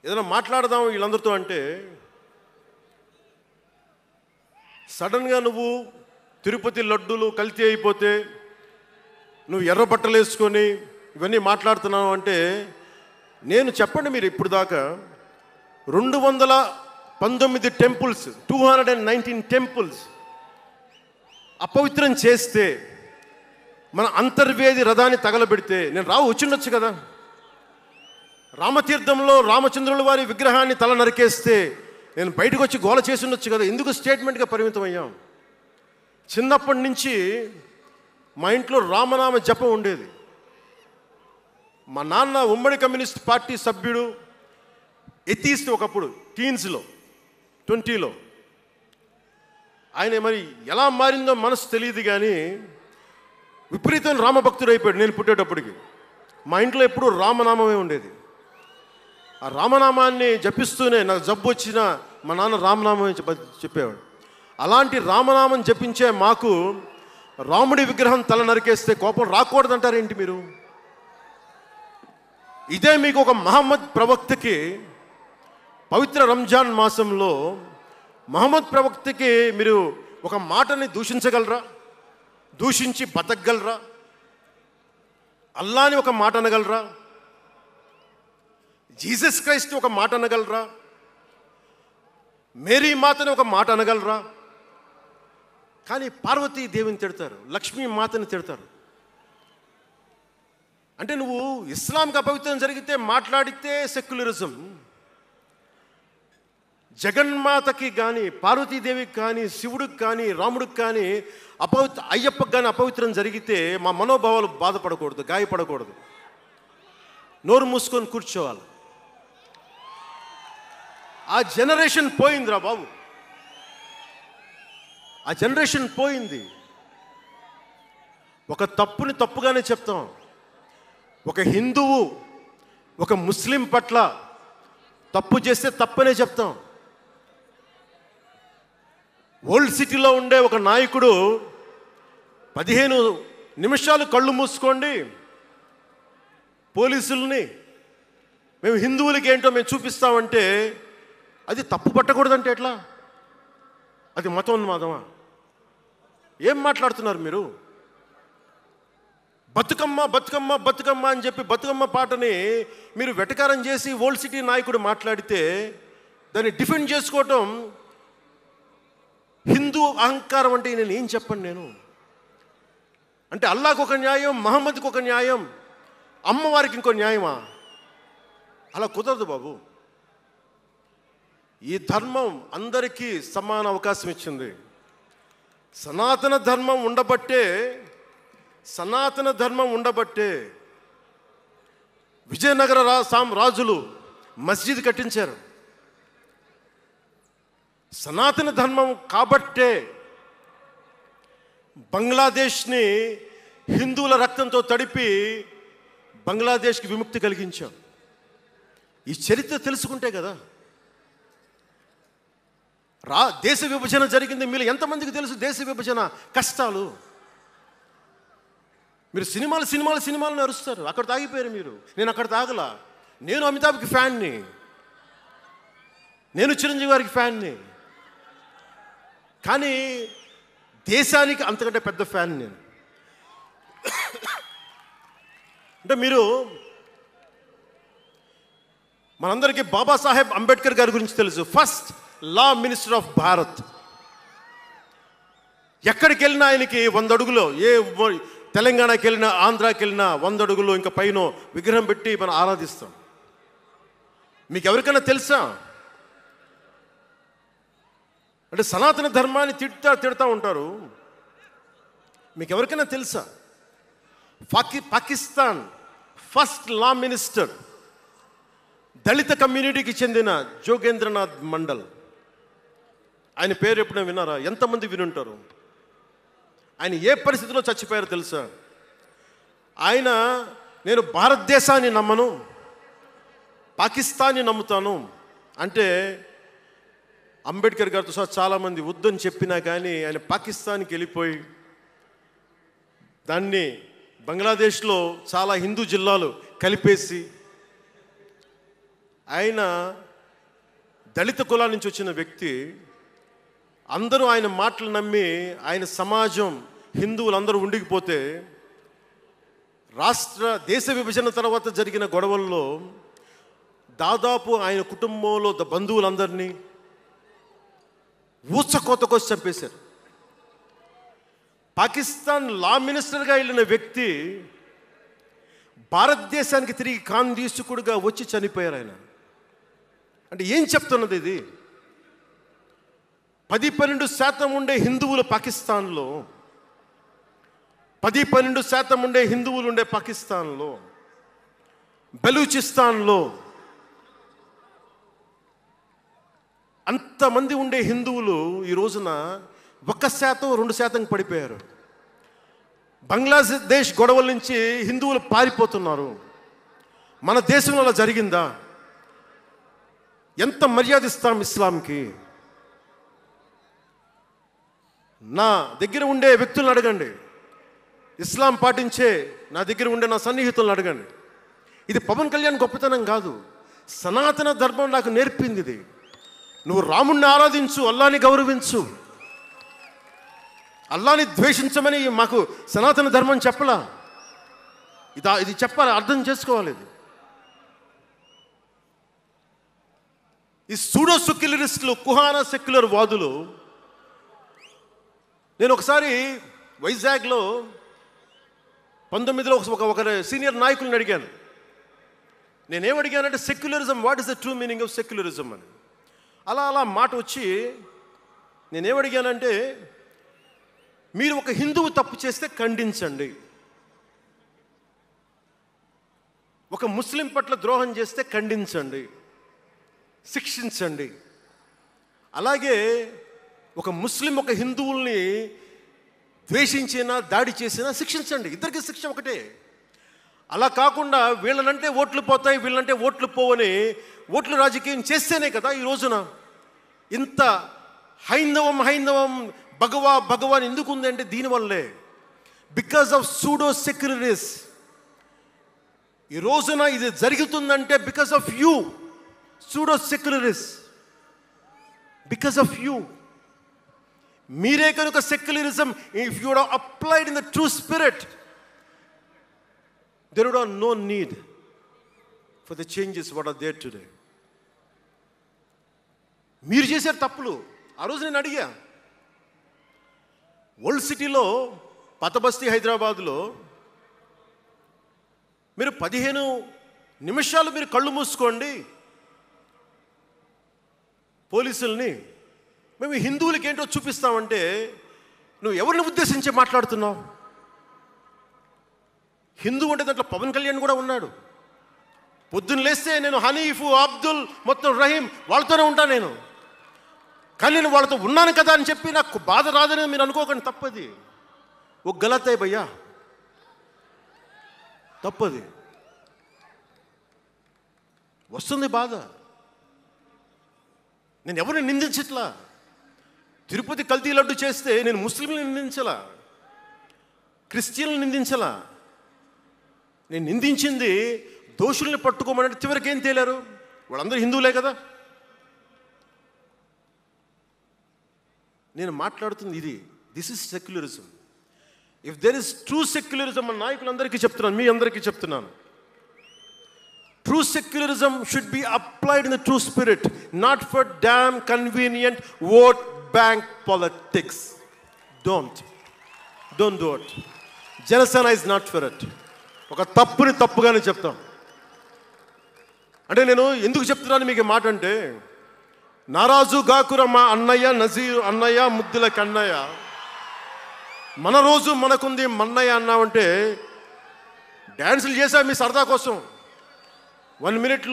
ఏదైనా మాట్లాడదాం వీళ్ళందరితో అంటే సడన్గా నువ్వు తిరుపతి లడ్డూలు కల్తీ అయిపోతే నువ్వు ఎర్ర బట్టలు వేసుకొని ఇవన్నీ మాట్లాడుతున్నావు అంటే నేను చెప్పండి, మీరు ఇప్పుడు దాకా 219 టెంపుల్స్, 219 టెంపుల్స్ అపవిత్రం చేస్తే, మన అంతర్వేది రథాన్ని తగలబెడితే నేను వచ్చిండొచ్చు కదా. రామతీర్థంలో రామచంద్రుల వారి విగ్రహాన్ని తల నరికేస్తే నేను బయటకు వచ్చి గోల చేసి ఉండొచ్చు కదా. ఎందుకు స్టేట్మెంట్గా పరిమితం అయ్యాం? చిన్నప్పటి నుంచి మా ఇంట్లో రామనామ జపం ఉండేది. మా నాన్న ఉమ్మడి కమ్యూనిస్ట్ పార్టీ సభ్యుడు, ఎథీస్ట్ ఒకప్పుడు, టీన్స్లో 20లో. ఆయన మరి ఎలా మారిందో మనసు తెలియదు కానీ విపరీతం రామభక్తుడు అయిపోయాడు నేను పుట్టేటప్పటికి. మా ఇంట్లో ఎప్పుడూ రామనామమే ఉండేది. ఆ రామనామాన్ని జపిస్తూనే నాకు జబ్బు వచ్చినా మా నాన్న రామనామం చెప్పేవాడు. అలాంటి రామనామం జపించే మాకు రాముడి విగ్రహం తల నరికేస్తే కోపం రాకూడదంటారేంటి మీరు? ఇదే మీకు ఒక మహమ్మద్ ప్రవక్తకి పవిత్ర రంజాన్ మాసంలో మహమ్మద్ ప్రవక్తకి మీరు ఒక మాటని దూషించగలరా? దూషించి బతకగలరా? అల్లాని ఒక మాట అనగలరా? జీసస్ క్రైస్ట్ ఒక మాట అనగలరా? మేరీ మాతని ఒక మాట అనగలరా? కానీ పార్వతీ దేవిని తిడతారు, లక్ష్మీ మాతని తిడతారు. అంటే నువ్వు ఇస్లాంకి అపవిత్రం జరిగితే మాట్లాడితే సెక్యులరిజం, జగన్మాతకి కానీ, పార్వతీదేవికి కానీ, శివుడికి కానీ, రాముడికి కానీ, అయ్యప్పకి కానీ అపవిత్రం జరిగితే మా మనోభావాలు బాధపడకూడదు, గాయపడకూడదు, నోరు మూసుకొని కూర్చోవాలి. ఆ జనరేషన్ పోయిందిరా బాబు, ఆ జనరేషన్ పోయింది. ఒక తప్పుని తప్పుగానే చెప్తాం. ఒక హిందువు ఒక ముస్లిం పట్ల తప్పు చేస్తే తప్పనే చెప్తాం. ఓల్డ్ సిటీలో ఉండే ఒక నాయకుడు 15 నిమిషాలు కళ్ళు మూసుకోండి, పోలీసుల్ని మేము హిందువులకి ఏంటో మేము చూపిస్తామంటే అది తప్పు పట్టకూడదంటే ఎట్లా? అది మతోన్మాదమా? ఏం మాట్లాడుతున్నారు మీరు? బతుకమ్మ బతుకమ్మ బతుకమ్మ అని చెప్పి బతుకమ్మ పాటని మీరు వెటకారం చేసి ఓల్డ్ సిటీ నాయకుడు మాట్లాడితే దాన్ని డిఫెండ్ చేసుకోవటం హిందూ అహంకారం అంటే నేను ఏం చెప్పండి? నేను అంటే అల్లాహకు ఒక న్యాయం, మహమ్మద్కి ఒక న్యాయం, అమ్మవారికి ఇంకో న్యాయమా? అలా కుదరదు బాబు. ఈ ధర్మం అందరికీ సమాన అవకాశం ఇచ్చింది. సనాతన ధర్మం ఉండబట్టే సనాతన ధర్మం ఉండబట్టే విజయనగర రాజులు మస్జిద్ కట్టించారు. సనాతన ధర్మం కాబట్టే బంగ్లాదేశ్ని హిందువుల రక్తంతో తడిపి బంగ్లాదేశ్కి విముక్తి కలిగించాం. ఈ చరిత్ర తెలుసుకుంటే కదా. దేశ విభజన జరిగింది. మీరు ఎంతమందికి తెలుసు దేశ విభజన కష్టాలు? మీరు సినిమాలు నరుస్తారు. అక్కడ తాగిపోయారు మీరు. నేను అక్కడ తాగలా. నేను అమితాబ్కి ఫ్యాన్ని, నేను చిరంజీవి గారికి ఫ్యాన్ని. కానీ దేశానికి అంతకంటే పెద్ద ఫ్యాన్ నేను. అంటే మీరు మనందరికీ బాబాసాహెబ్ అంబేద్కర్ గారి గురించి తెలుసు. First law minister of Bharat. ఎక్కడికి వెళ్ళినా ఆయనకి 100 అడుగులో, ఏ తెలంగాణకి వెళ్ళినా ఆంధ్రాకి వెళ్ళినా 100 అడుగులో ఇంకా పైన విగ్రహం పెట్టి మనం ఆరాధిస్తాం. మీకు ఎవరికైనా తెలుసా? అంటే సనాతన ధర్మాన్ని తిడతా ఉంటారు. మీకు ఎవరికైనా తెలుసా? పాకిస్తాన్ ఫస్ట్ లా మినిస్టర్ దళిత కమ్యూనిటీకి చెందిన జోగేంద్రనాథ్ మండల్. ఆయన పేరు ఎప్పుడైనా విన్నారా? ఎంతమంది వినుంటారు? ఆయన ఏ పరిస్థితిలో చచ్చిపోయారో తెలుసా? ఆయన నేను భారతదేశాన్ని నమ్మను, పాకిస్తాన్ని నమ్ముతాను అంటే అంబేద్కర్ గారితో సహా చాలామంది వద్దని చెప్పినా కానీ ఆయన పాకిస్తాన్కి వెళ్ళిపోయి దాన్ని బంగ్లాదేశ్లో చాలా హిందూ జిల్లాలు కలిపేసి, ఆయన దళిత కులాల నుంచి వచ్చిన వ్యక్తి. అందరూ ఆయన మాటలు నమ్మి ఆయన సమాజం హిందువులందరూ ఉండిపోతే దేశ విభజన తర్వాత జరిగిన గొడవల్లో దాదాపు ఆయన కుటుంబంలో బంధువులందరినీ ఊచకోతకోసి చంపేశారు. పాకిస్తాన్ లా మినిస్టర్గా వెళ్ళిన వ్యక్తి భారతదేశానికి తిరిగి కాందీసుకుడుగా వచ్చి చనిపోయారు ఆయన. అంటే ఏం చెప్తున్నది ఇది? 10-12% ఉండే హిందువులు పాకిస్తాన్లో, 10-12% ఉండే హిందువులు ఉండే పాకిస్తాన్లో, బలూచిస్తాన్లో అంతమంది ఉండే హిందువులు ఈ రోజున 1%-2% పడిపోయారు. బంగ్లాదేశ్ గొడవల నుంచి హిందువులు పారిపోతున్నారు. మన దేశంలో అలా జరిగిందా? ఎంత మర్యాద ఇస్తాం ఇస్లాంకి? నా దగ్గర ఉండే వ్యక్తులను అడగండి, ఇస్లాం పాటించే నా దగ్గర ఉండే నా సన్నిహితులను అడగండి. ఇది పవన్ కళ్యాణ్ గొప్పతనం కాదు, సనాతన ధర్మం నాకు నేర్పింది ఇది. నువ్వు రాముణ్ణి ఆరాధించు, అల్లాని గౌరవించు, అల్లాని ద్వేషించమని మాకు సనాతన ధర్మం చెప్పలా. ఇది చెప్పాలి, అర్థం చేసుకోవాలి. ఈ సూడో సెక్యులరిస్టులు, కుహానా సెక్యులర్ వాదులు. నేను ఒకసారి వైజాగ్లో 19లో ఒక సీనియర్ నాయకులను అడిగాను. నేనేమడిగానంటే secularism, what is the true meaning of secularism అని. అలా మాట వచ్చి నేనేమడిగానంటే, మీరు ఒక హిందువు తప్పు చేస్తే ఖండించండి, ఒక ముస్లిం పట్ల ద్రోహం చేస్తే ఖండించండి, శిక్షించండి. అలాగే ఒక ముస్లిం ఒక హిందువుల్ని ద్వేషించినా దాడి చేసినా శిక్షించండి. ఇద్దరికి శిక్ష ఒకటే. అలా కాకుండా వీళ్ళనంటే ఓట్లు పోతాయి, వీళ్ళంటే ఓట్లు పోవని ఓట్లు రాజకీయం చేస్తేనే కదా ఈ రోజున ఇంత హైందవం భగవాన్ ఎందుకు ఉందంటే దీనివల్లే. Because of pseudo secularists. ఈ రోజున ఇది జరుగుతుందంటే because of you pseudo secularists, because of you. మీరే కనుక secularism, if you would have applied in the true spirit, there would have no need for the changes what are there today. మీరు చేశారు తప్పులు. ఆ రోజు నేను అడిగా, ఓల్డ్ సిటీలో పాత బస్తీ హైదరాబాద్లో మీరు 15 నిమిషాలు మీరు కళ్ళు మూసుకోండి పోలీసుల్ని, మేము హిందువులకి ఏంటో చూపిస్తామంటే నువ్వు ఎవరిని ఉద్దేశించి మాట్లాడుతున్నావు? హిందూ అంటే దాంట్లో పవన్ కళ్యాణ్ కూడా ఉన్నాడు. పొద్దున్న లేస్తే నేను హనీఫ్, అబ్దుల్, మొత్తం రహీం వాళ్ళతోనే ఉంటాను నేను. కానీ నేను వాళ్ళతో ఉన్నాను కదా అని చెప్పి నాకు బాధ రాదని మీరు అనుకోకండి, తప్పది. ఒక గలత్ హై భయ్యా, తప్పది. వస్తుంది బాధ. నేను ఎవరిని నిందించట్లా. తిరుపతి కల్తీ లడ్డు చేస్తే నేను ముస్లింలను నిందించలా, క్రిస్టియన్లను నిందించలా. నేను నిందించింది దోషుల్ని పట్టుకోమని. చివరికి ఏం తేలారు? వాళ్ళందరూ హిందువులే కదా. నేను మాట్లాడుతుంది ఇది. This is secularism. If there is true secularism అని నాయకులందరికీ చెప్తున్నాను, మీ అందరికీ చెప్తున్నాను. True secularism should be applied in the true spirit, not for damn convenient vote bank politics. Don't do it. Janasena is not for it. ఒక తప్పుని తప్పుగానే చెప్తాం. అంటే నేను ఎందుకు చెప్తున్నాను మీకు మాట అంటే, నారాజు గాకురమ్మ అన్నయ్య, నజీరు అన్నయ్య, ముద్దుల కన్నయ్య, మన రోజు మనకుంది మన్నయ్య అన్నామంటే డ్యాన్సులు చేశా మీ సరదా కోసం. 1 minute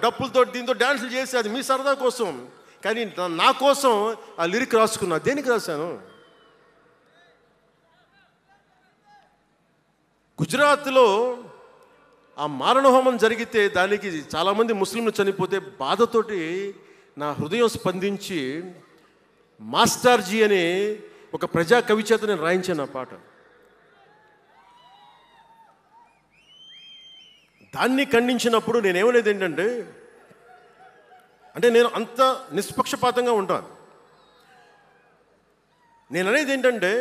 డప్పులతో దీంతో డ్యాన్సులు చేసి అది మీ సరదా కోసం. కానీ నా కోసం ఆ లిరిక్ రాసుకున్నా. దేనికి రాశాను? గుజరాత్లో ఆ మారణహోమం జరిగితే దానికి చాలామంది ముస్లింలు చనిపోతే బాధతోటి నా హృదయం స్పందించి మాస్టర్జీ అనే ఒక ప్రజా కవి చేత నేను రాయించాను ఆ పాట. దాన్ని ఖండించినప్పుడు నేనేమనేది ఏంటంటే, అంటే నేను అంత నిష్పక్షపాతంగా ఉంటాను. నేను అనేది ఏంటంటే,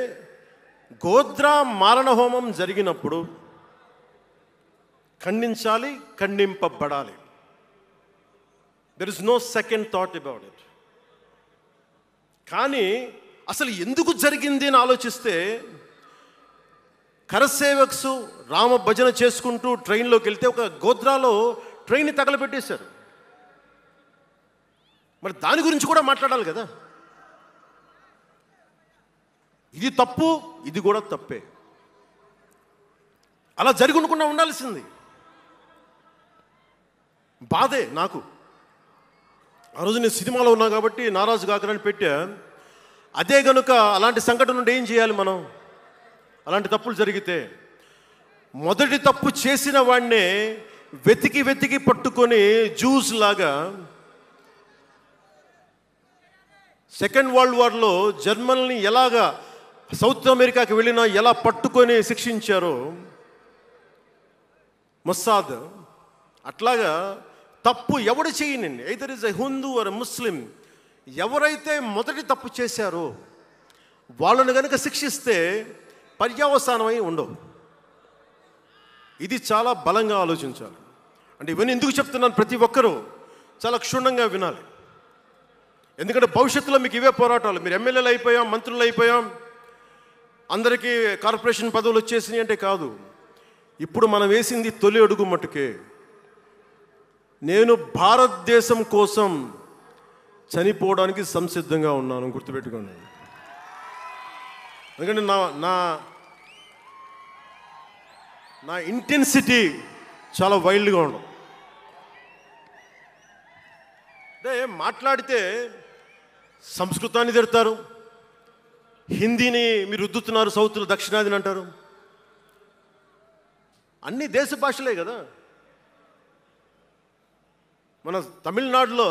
గోద్రా మారణహోమం జరిగినప్పుడు ఖండించాలి, ఖండింపబడాలి. There is no second thought about it. కానీ అసలు ఎందుకు జరిగింది అని ఆలోచిస్తే, కరసేవక్స్ రామ భజన చేసుకుంటూ ట్రైన్లోకి వెళ్తే ఒక గోద్రాలో ట్రైన్ని తగలబెట్టేశారు. మరి దాని గురించి కూడా మాట్లాడాలి కదా. ఇది తప్పు, ఇది కూడా తప్పే. అలా జరిగి ఉండకుండా ఉండాల్సింది. బాధే నాకు. ఆ రోజు నేను సినిమాలో ఉన్నా కాబట్టి నారాజు గాకరని పెట్టా. అదే గనుక అలాంటి సంఘటన నుండి ఏం చేయాలి మనం? అలాంటి తప్పులు జరిగితే మొదటి తప్పు చేసిన వాడినే వెతికి వెతికి పట్టుకొని జ్యూస్ లాగా సెకండ్ వరల్డ్ వార్లో జర్మనీని ఎలాగా సౌత్ అమెరికాకి వెళ్ళినా ఎలా పట్టుకొని శిక్షించారో మొస్సాద్, అట్లాగా తప్పు ఎవడు చేయనండి, either is a Hindu or Muslim, ఎవరైతే మొదటి తప్పు చేశారో వాళ్ళను కనుక శిక్షిస్తే పర్యవసానమై ఉండవు. ఇది చాలా బలంగా ఆలోచించాలి. అంటే ఇవన్నీ ఎందుకు చెప్తున్నాను, ప్రతి ఒక్కరూ చాలా క్షుణ్ణంగా వినాలి. ఎందుకంటే భవిష్యత్తులో మీకు ఇవే పోరాటాలు. మీరు ఎమ్మెల్యేలు అయిపోయాం, మంత్రులు అయిపోయాం, అందరికీ కార్పొరేషన్ పదవులు వచ్చేసినాయి అంటే కాదు. ఇప్పుడు మనం వేసింది తొలి అడుగు మట్టుకే. నేను భారతదేశం కోసం చనిపోవడానికి సంసిద్ధంగా ఉన్నాను, గుర్తుపెట్టుకోండి. ఎందుకంటే నా ఇంటెన్సిటీ చాలా వైల్డ్గా ఉండదు. అంటే మాట్లాడితే సంస్కృతాన్ని తిడతారు, హిందీని మీరు రుద్దుతున్నారు, సౌత్లో దక్షిణాదిని అంటారు. అన్ని దేశ భాషలే కదా. మన తమిళనాడులో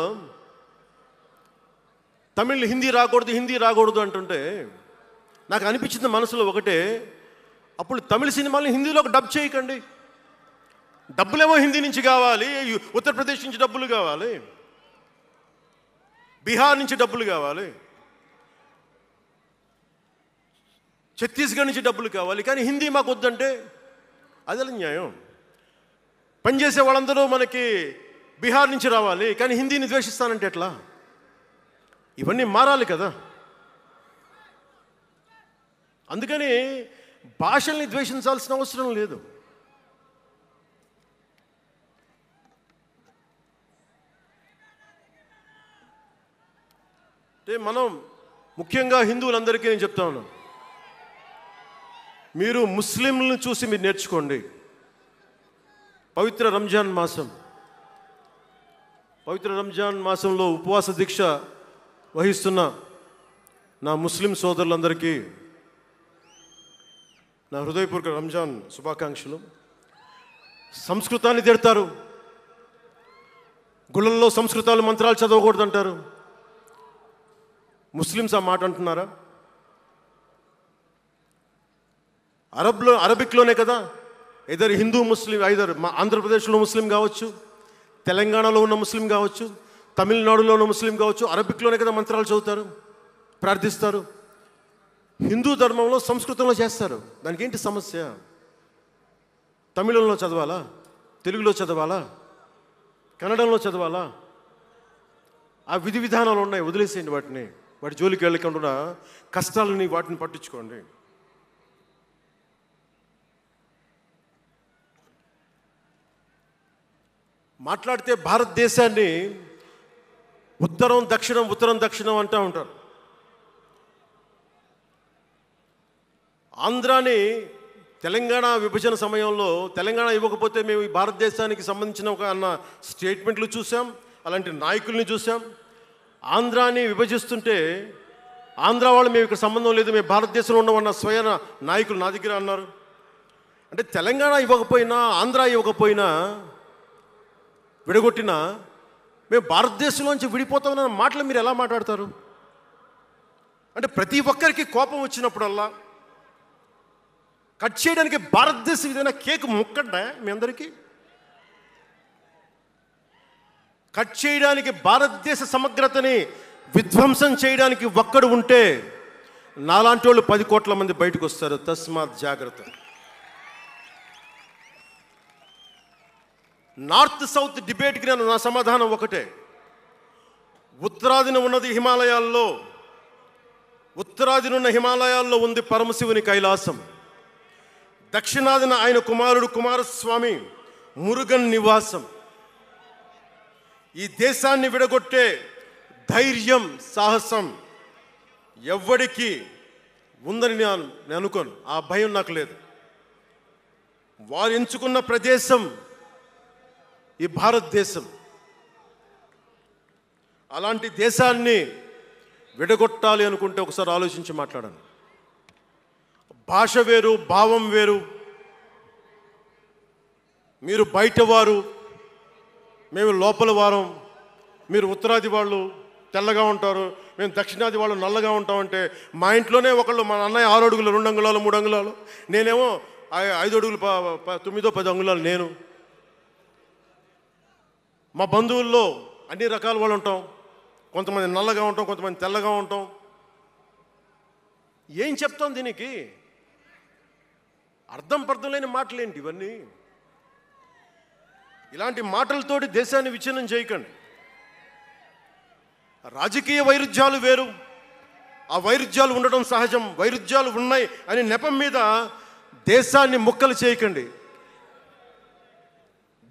తమిళ్ హిందీ రాకూడదు అంటుంటే నాకు అనిపించింది మనసులో ఒకటే, అప్పుడు తమిళ సినిమాలను హిందీలోకి డబ్ చేయకండి. డబ్బులేమో హిందీ నుంచి కావాలి, ఉత్తరప్రదేశ్ నుంచి డబ్బులు కావాలి, బీహార్ నుంచి డబ్బులు కావాలి, ఛత్తీస్గఢ్ నుంచి డబ్బులు కావాలి, కానీ హిందీ మాకు వద్దంటే అదే న్యాయం. పనిచేసే వాళ్ళందరూ మనకి బీహార్ నుంచి రావాలి, కానీ హిందీని ద్వేషిస్తానంటే ఎట్లా? ఇవన్నీ మారాలి కదా. అందుకని భాషల్ని ద్వేషించాల్సిన అవసరం లేదు. అంటే మనం ముఖ్యంగా హిందువులందరికీ నేను చెప్తా ఉన్నాను, మీరు ముస్లింలను చూసి మీరు నేర్చుకోండి. పవిత్ర రంజాన్ మాసంలో ఉపవాస దీక్ష వహిస్తున్న నా ముస్లిం సోదరులందరికీ నా హృదయపూర్వక రంజాన్ శుభాకాంక్షలు. సంస్కృతాన్ని తిడతారు, గుళ్ళల్లో సంస్కృతాలు మంత్రాలు చదవకూడదంటారు. ముస్లిమ్స్ ఆ మాట అంటున్నారా? అరబిక్లోనే కదా, ఐదర్ హిందూ ముస్లిం, ఐదర్ ఆంధ్రప్రదేశ్లో ముస్లిం కావచ్చు, తెలంగాణలో ఉన్న ముస్లిం కావచ్చు, తమిళనాడులో ఉన్న ముస్లిం కావచ్చు, అరబిక్లోనే కదా మంత్రాలు చదువుతారు, ప్రార్థిస్తారు. హిందూ ధర్మంలో సంస్కృతంలో చేస్తారు. దానికి ఏంటి సమస్య? తమిళంలో చదవాలా, తెలుగులో చదవాలా, కన్నడంలో చదవాలా? ఆ విధి విధానాలు ఉన్నాయి, వదిలేసేయండి వాటిని. వాటి జోలికి వెళ్ళకుండా కష్టాలని వాటిని పట్టించుకోండి. మాట్లాడితే భారతదేశాన్ని ఉత్తరం దక్షిణం అంటూ ఉంటారు. ఆంధ్రాని తెలంగాణ విభజన సమయంలో తెలంగాణ ఇవ్వకపోతే మేము ఈ భారతదేశానికి సంబంధించిన ఒక అన్న స్టేట్మెంట్లు చూసాం, అలాంటి నాయకుల్ని చూసాం. ఆంధ్రాని విభజిస్తుంటే ఆంధ్ర వాళ్ళు మేము ఇక్కడ సంబంధం లేదు, మేము భారతదేశంలో ఉన్నామన్న స్వయం నాయకులు నా దగ్గర అన్నారు. అంటే తెలంగాణ ఇవ్వకపోయినా, ఆంధ్ర ఇవ్వకపోయినా, విడగొట్టినా మేము భారతదేశంలోంచి విడిపోతామన్న మాటలు మీరు ఎలా మాట్లాడతారు? అంటే ప్రతి ఒక్కరికి కోపం వచ్చినప్పుడల్లా కట్ చేయడానికి భారతదేశం ఏదైనా కేక్ ముక్కడ్డా మీ అందరికీ? కట్ చేయడానికి, భారతదేశ సమగ్రతని విధ్వంసం చేయడానికి ఒక్కడు ఉంటే నాలాంటి వాళ్ళు 10 కోట్ల మంది బయటకు వస్తారు. తస్మాత్ జాగ్రత్త. నార్త్ సౌత్ డిబేట్కి నా సమాధానం ఒకటే. ఉత్తరాదిన ఉన్నది హిమాలయాల్లో, ఉత్తరాదినున్న హిమాలయాల్లో ఉంది పరమశివుని కైలాసం. దక్షిణాదిన ఆయన కుమారుడు కుమారస్వామి మురుగన్ నివాసం. ఈ దేశాన్ని విడగొట్టే ధైర్యం, సాహసం ఎవ్వడికి ఉందని నేను అనుకోను. ఆ భయం నాకు లేదు. వారు ఎంచుకున్న ప్రదేశం ఈ భారతదేశం. అలాంటి దేశాన్ని విడగొట్టాలి అనుకుంటే ఒకసారి ఆలోచించి మాట్లాడండి. భాష వేరు, భావం వేరు. మీరు బయటవారు, మేము లోపల వారం. మీరు ఉత్తరాది వాళ్ళు తెల్లగా ఉంటారు, మేము దక్షిణాది వాళ్ళు నల్లగా ఉంటామంటే, మా ఇంట్లోనే ఒకళ్ళు, మా అన్నయ్య 6 అడుగులు 2 అంగుళాలు 3 అంగుళాలు, నేనేమో 5 అడుగులు 9-10 అంగుళాలు నేను. మా బంధువుల్లో అన్ని రకాల వాళ్ళు ఉంటాం. కొంతమంది నల్లగా ఉంటాం, కొంతమంది తెల్లగా ఉంటాం. ఏం చెప్తాం దీనికి? అర్థం లేని మాటలేంటి ఇవన్నీ? ఇలాంటి మాటలతోటి దేశాన్ని విచ్ఛిన్నం చేయకండి. రాజకీయ వైరుధ్యాలు వేరు, ఆ వైరుధ్యాలు ఉండడం సహజం. వైరుధ్యాలు ఉన్నాయి అనే నెపం మీద దేశాన్ని ముక్కలు చేయకండి.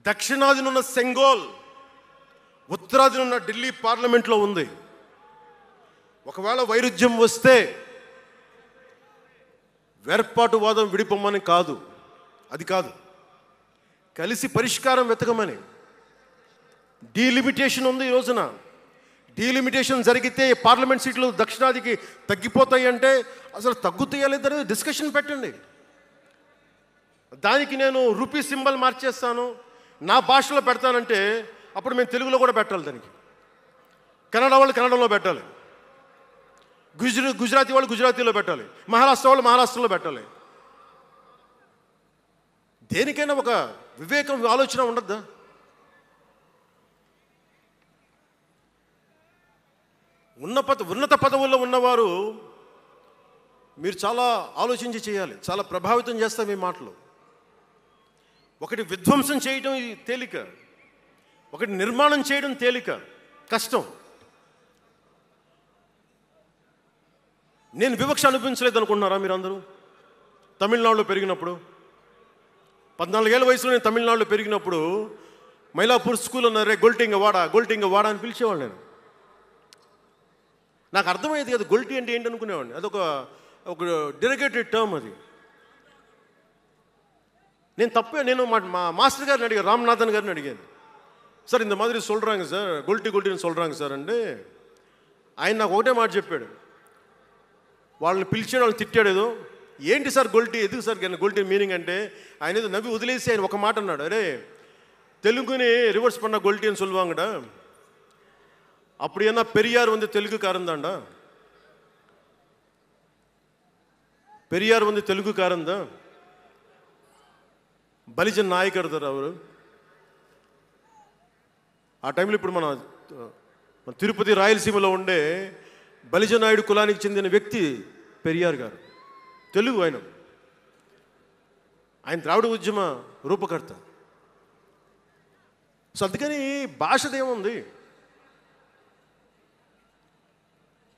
దక్షిణాదినున్న సెంగోల్, ఉత్తరాదినున్న ఢిల్లీ పార్లమెంట్లో ఉంది. ఒకవేళ వైరుధ్యం వస్తే వేర్పాటువాదం విడిపోమని కాదు, అది కాదు, కలిసి పరిష్కారం వెతకమని. డీలిమిటేషన్ ఉంది ఈ రోజున. డీలిమిటేషన్ జరిగితే పార్లమెంట్ సీట్లు దక్షిణాదికి తగ్గిపోతాయి అంటే అసలు తగ్గుతాయా లేదని డిస్కషన్ పెట్టండి. దానికి నేను రూపీ సింబల్ మార్చేస్తాను, నా భాషలో పెడతానంటే అప్పుడు మేము తెలుగులో కూడా పెట్టాలి. దానికి కన్నడ వాళ్ళు కన్నడంలో పెట్టాలి, గుజరాతీ వాళ్ళు గుజరాతీలో పెట్టాలి, మహారాష్ట్ర వాళ్ళు మహారాష్ట్రలో పెట్టాలి. దేనికైనా ఒక వివేకం, ఆలోచన ఉండద్దా? ఉన్నత పదవుల్లో ఉన్నవారు మీరు చాలా ఆలోచించి చేయాలి. చాలా ప్రభావితం చేస్తాయి మీ మాటలు. ఒకటి విధ్వంసం చేయడం తేలిక, ఒకటి నిర్మాణం చేయడం తేలిక, కష్టం. నేను వివక్ష అనిపించలేదు అనుకుంటున్నారా మీరందరూ? తమిళనాడులో పెరిగినప్పుడు 14 ఏళ్ళ వయసులో నేను తమిళనాడులో పెరిగినప్పుడు మైలాపూర్ స్కూల్ అన్నారే, గొల్టింగ వాడ అని పిలిచేవాడు. నేను నాకు అర్థమయ్యేది కదా గొల్టీ అంటే ఏంటి అనుకునేవాడిని. అదొక డెరిగేటెడ్ టర్మ్. అది నేను మా మాస్టర్ గారిని అడిగాను, రామ్నాథన్ గారిని అడిగాను, సార్ ఇంత మాదిరి சொல்கிறாங்க సార్, గొల్టీని சொல்கிறாங்க సార్ అంటే ఆయన నాకు ఒకటే మాట చెప్పాడు. వాళ్ళని పిలిచాడు, వాళ్ళని తిట్టాడు. ఏదో ఏంటి సార్ గొల్టీ, ఎందుకు సార్ గొల్టీ మీనింగ్ అంటే ఆయన ఏదో నవ్వి వదిలేసి ఆయన ఒక మాట అన్నాడు, అరే தெலுங்குని రివర్స్ பண்ண గొల్టీ అని சொல்லுவாங்கடா, அப்படி என்ன பெரியார் வந்து தெலுங்குக்காரன் தான்டா, பெரியார் வந்து தெலுங்குக்காரன் தான், బలిజన్ నాయకర్ దారు అవరు. ఆ టైంలో ఇప్పుడు మన తిరుపతి రాయలసీమలో ఉండే బలిజ నాయుడు కులానికి చెందిన వ్యక్తి పెరియార్ గారు, తెలుగు. ఆయన ద్రావిడ ఉద్యమ రూపకర్త. సో అందుకని భాషదేముంది,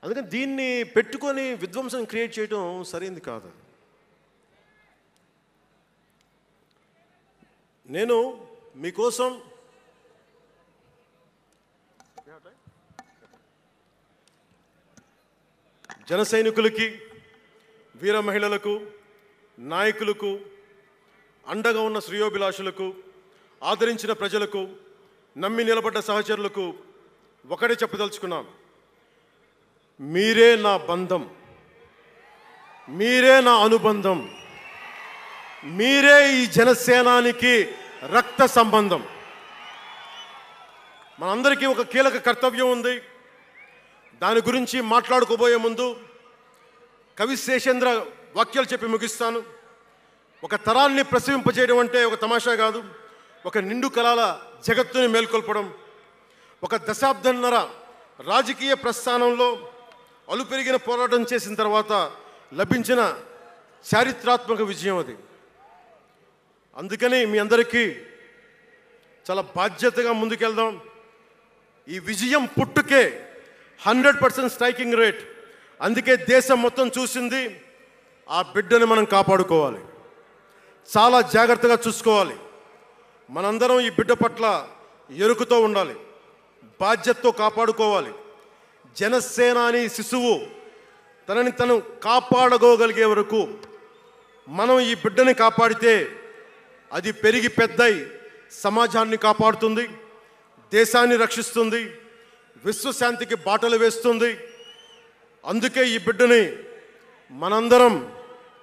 అందుకని దీన్ని పెట్టుకొని విధ్వంసం క్రియేట్ చేయడం సరైనది కాదు. నేను మీకోసం జన సైనికులకి, వీర మహిళలకు, నాయకులకు, అండగా ఉన్న శ్రేయోభిలాషులకు, ఆదరించిన ప్రజలకు, నమ్మి నిలబడ్డ సహచరులకు ఒకటే చెప్పదలుచుకున్నాం, మీరే నా బంధం, మీరే నా అనుబంధం, మీరే ఈ జనసేనానికి రక్త సంబంధం. మనందరికీ ఒక కీలక కర్తవ్యం ఉంది. దాని గురించి మాట్లాడుకోబోయే ముందు కవి శేషేంద్ర వాక్యాలు చెప్పి ముగిస్తాను. ఒక తరాన్ని ప్రసవింపజేయడం అంటే ఒక తమాషా కాదు, ఒక నిండు కళల జగత్తుని మేల్కొల్పడం. ఒక దశాబ్దన్నర రాజకీయ ప్రస్థానంలో అలుపెరిగిన పోరాటం చేసిన తర్వాత లభించిన చారిత్రాత్మక విజయం అది. అందుకని మీ అందరికీ చాలా బాధ్యతగా ముందుకెళ్దాం. ఈ విజయం పుట్టుకే 100% స్ట్రైకింగ్ రేట్. అందుకే దేశం మొత్తం చూసింది. ఆ బిడ్డని మనం కాపాడుకోవాలి, చాలా జాగ్రత్తగా చూసుకోవాలి. మనందరం ఈ బిడ్డ పట్ల ఎరుకుతో ఉండాలి, బాధ్యతతో కాపాడుకోవాలి. జనసేనాని శిశువు తనని తను కాపాడుకోగలిగే వరకు మనం ఈ బిడ్డని కాపాడితే అది పెరిగి పెద్దై సమాజాన్ని కాపాడుతుంది, దేశాన్ని రక్షిస్తుంది, విశ్వశాంతికి బాటలు వేస్తుంది. అందుకే ఈ బిడ్డని మనందరం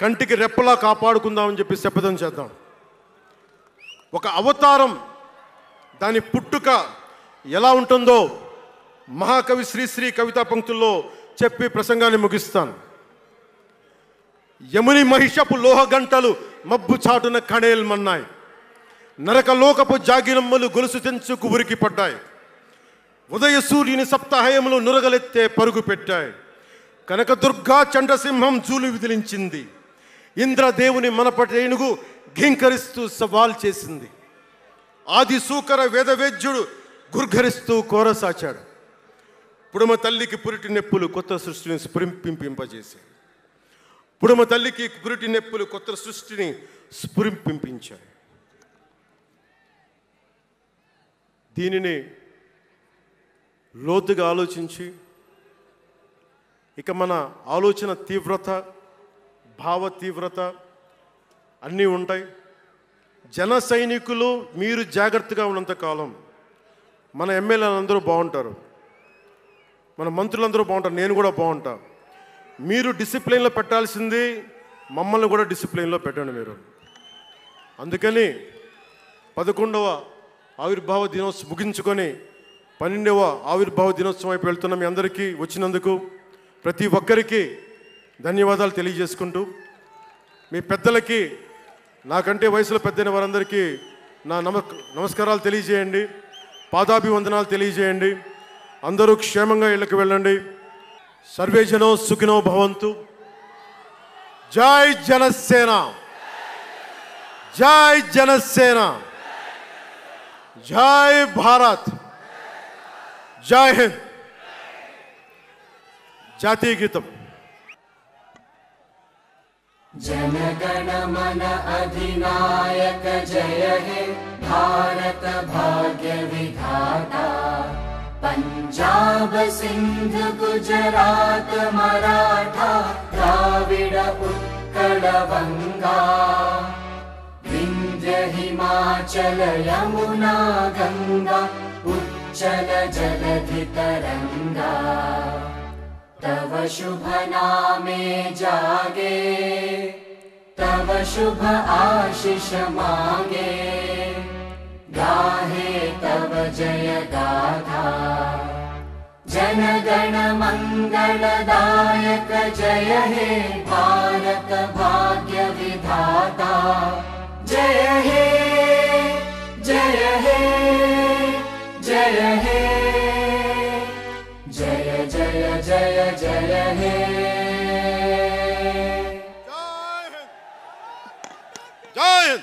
కంటికి రెప్పలా కాపాడుకుందామని చెప్పి శపథం చేద్దాం. ఒక అవతారం, దాని పుట్టుక ఎలా ఉంటుందో మహాకవి శ్రీశ్రీ కవితా పంక్తుల్లో చెప్పి ప్రసంగాన్ని ముగిస్తాను. యముని మహిషపు లోహగంటలు మబ్బు చాటున కణేల్మన్నాయి, నరకలోకపు జాగిరమ్మలు గొలుసు తెంచుకు ఉరికి పడ్డాయి, ఉదయ సూర్యుని సప్తాహయములు నురగలెత్తే పరుగు పెట్టాయి, కనకదుర్గా చండసింహం జూలు విదిలించింది, ఇంద్రదేవుని మనపటి ఏనుగు ఘింకరిస్తూ సవాల్ చేసింది, ఆది సూకర వేదవేద్యుడు గుర్ఘరిస్తూ కోరసాచాడు, పుడమ తల్లికి పురిటి నెప్పులు కొత్త సృష్టిని స్ఫురింపింపజేశాయి, పుడమ తల్లికి పురిటి నెప్పులు కొత్త సృష్టిని స్ఫురింపించాయి. దీనిని లోతుగా ఆలోచించి, ఇక మన ఆలోచన తీవ్రత, భావ తీవ్రత అన్నీ ఉంటాయి. జన సైనికులు మీరు జాగ్రత్తగా ఉన్నంత కాలం మన ఎమ్మెల్యేలు అందరూ బాగుంటారు, మన మంత్రులందరూ బాగుంటారు, నేను కూడా బాగుంటా. మీరు డిసిప్లిన్లో పెట్టాల్సింది మమ్మల్ని కూడా డిసిప్లిన్లో పెట్టండి మీరు. అందుకని 11వ ఆవిర్భావ దినోత్సవం ముగించుకొని 12వ ఆవిర్భావ దినోత్సవం వైపు వెళ్తున్న మీ అందరికీ వచ్చినందుకు ప్రతి ఒక్కరికి ధన్యవాదాలు తెలియజేసుకుంటూ, మీ పెద్దలకి, నాకంటే వయసులో పెద్దైన వారందరికీ నా నమస్కారాలు తెలియజేయండి, పాదాభివందనాలు తెలియజేయండి. అందరూ క్షేమంగా ఇళ్ళకి వెళ్ళండి. సర్వే జనో సుఖినో భవంతు. జై జనసేన, జై జనసేన, జై భారత్, జై హింద్. జాతీయ గీతం. जनगण मन अधिनायक जय हे भारत भाग्य विधाता, पंजाब सिंध गुजरात मराठा द्राविड उत्कल बंगा, विंध्य हिमाचल यमुना गंगा उच्चल जलधि तरंगा तव शुभ नामे जागे तव शुभ आशीष मांगे गाहे तव जय गाथा जन गण मंगलदायक जय हे भारत भाग्य विधाता जय हे जय हे जय हे जय जय जय जय हे जय हिंद।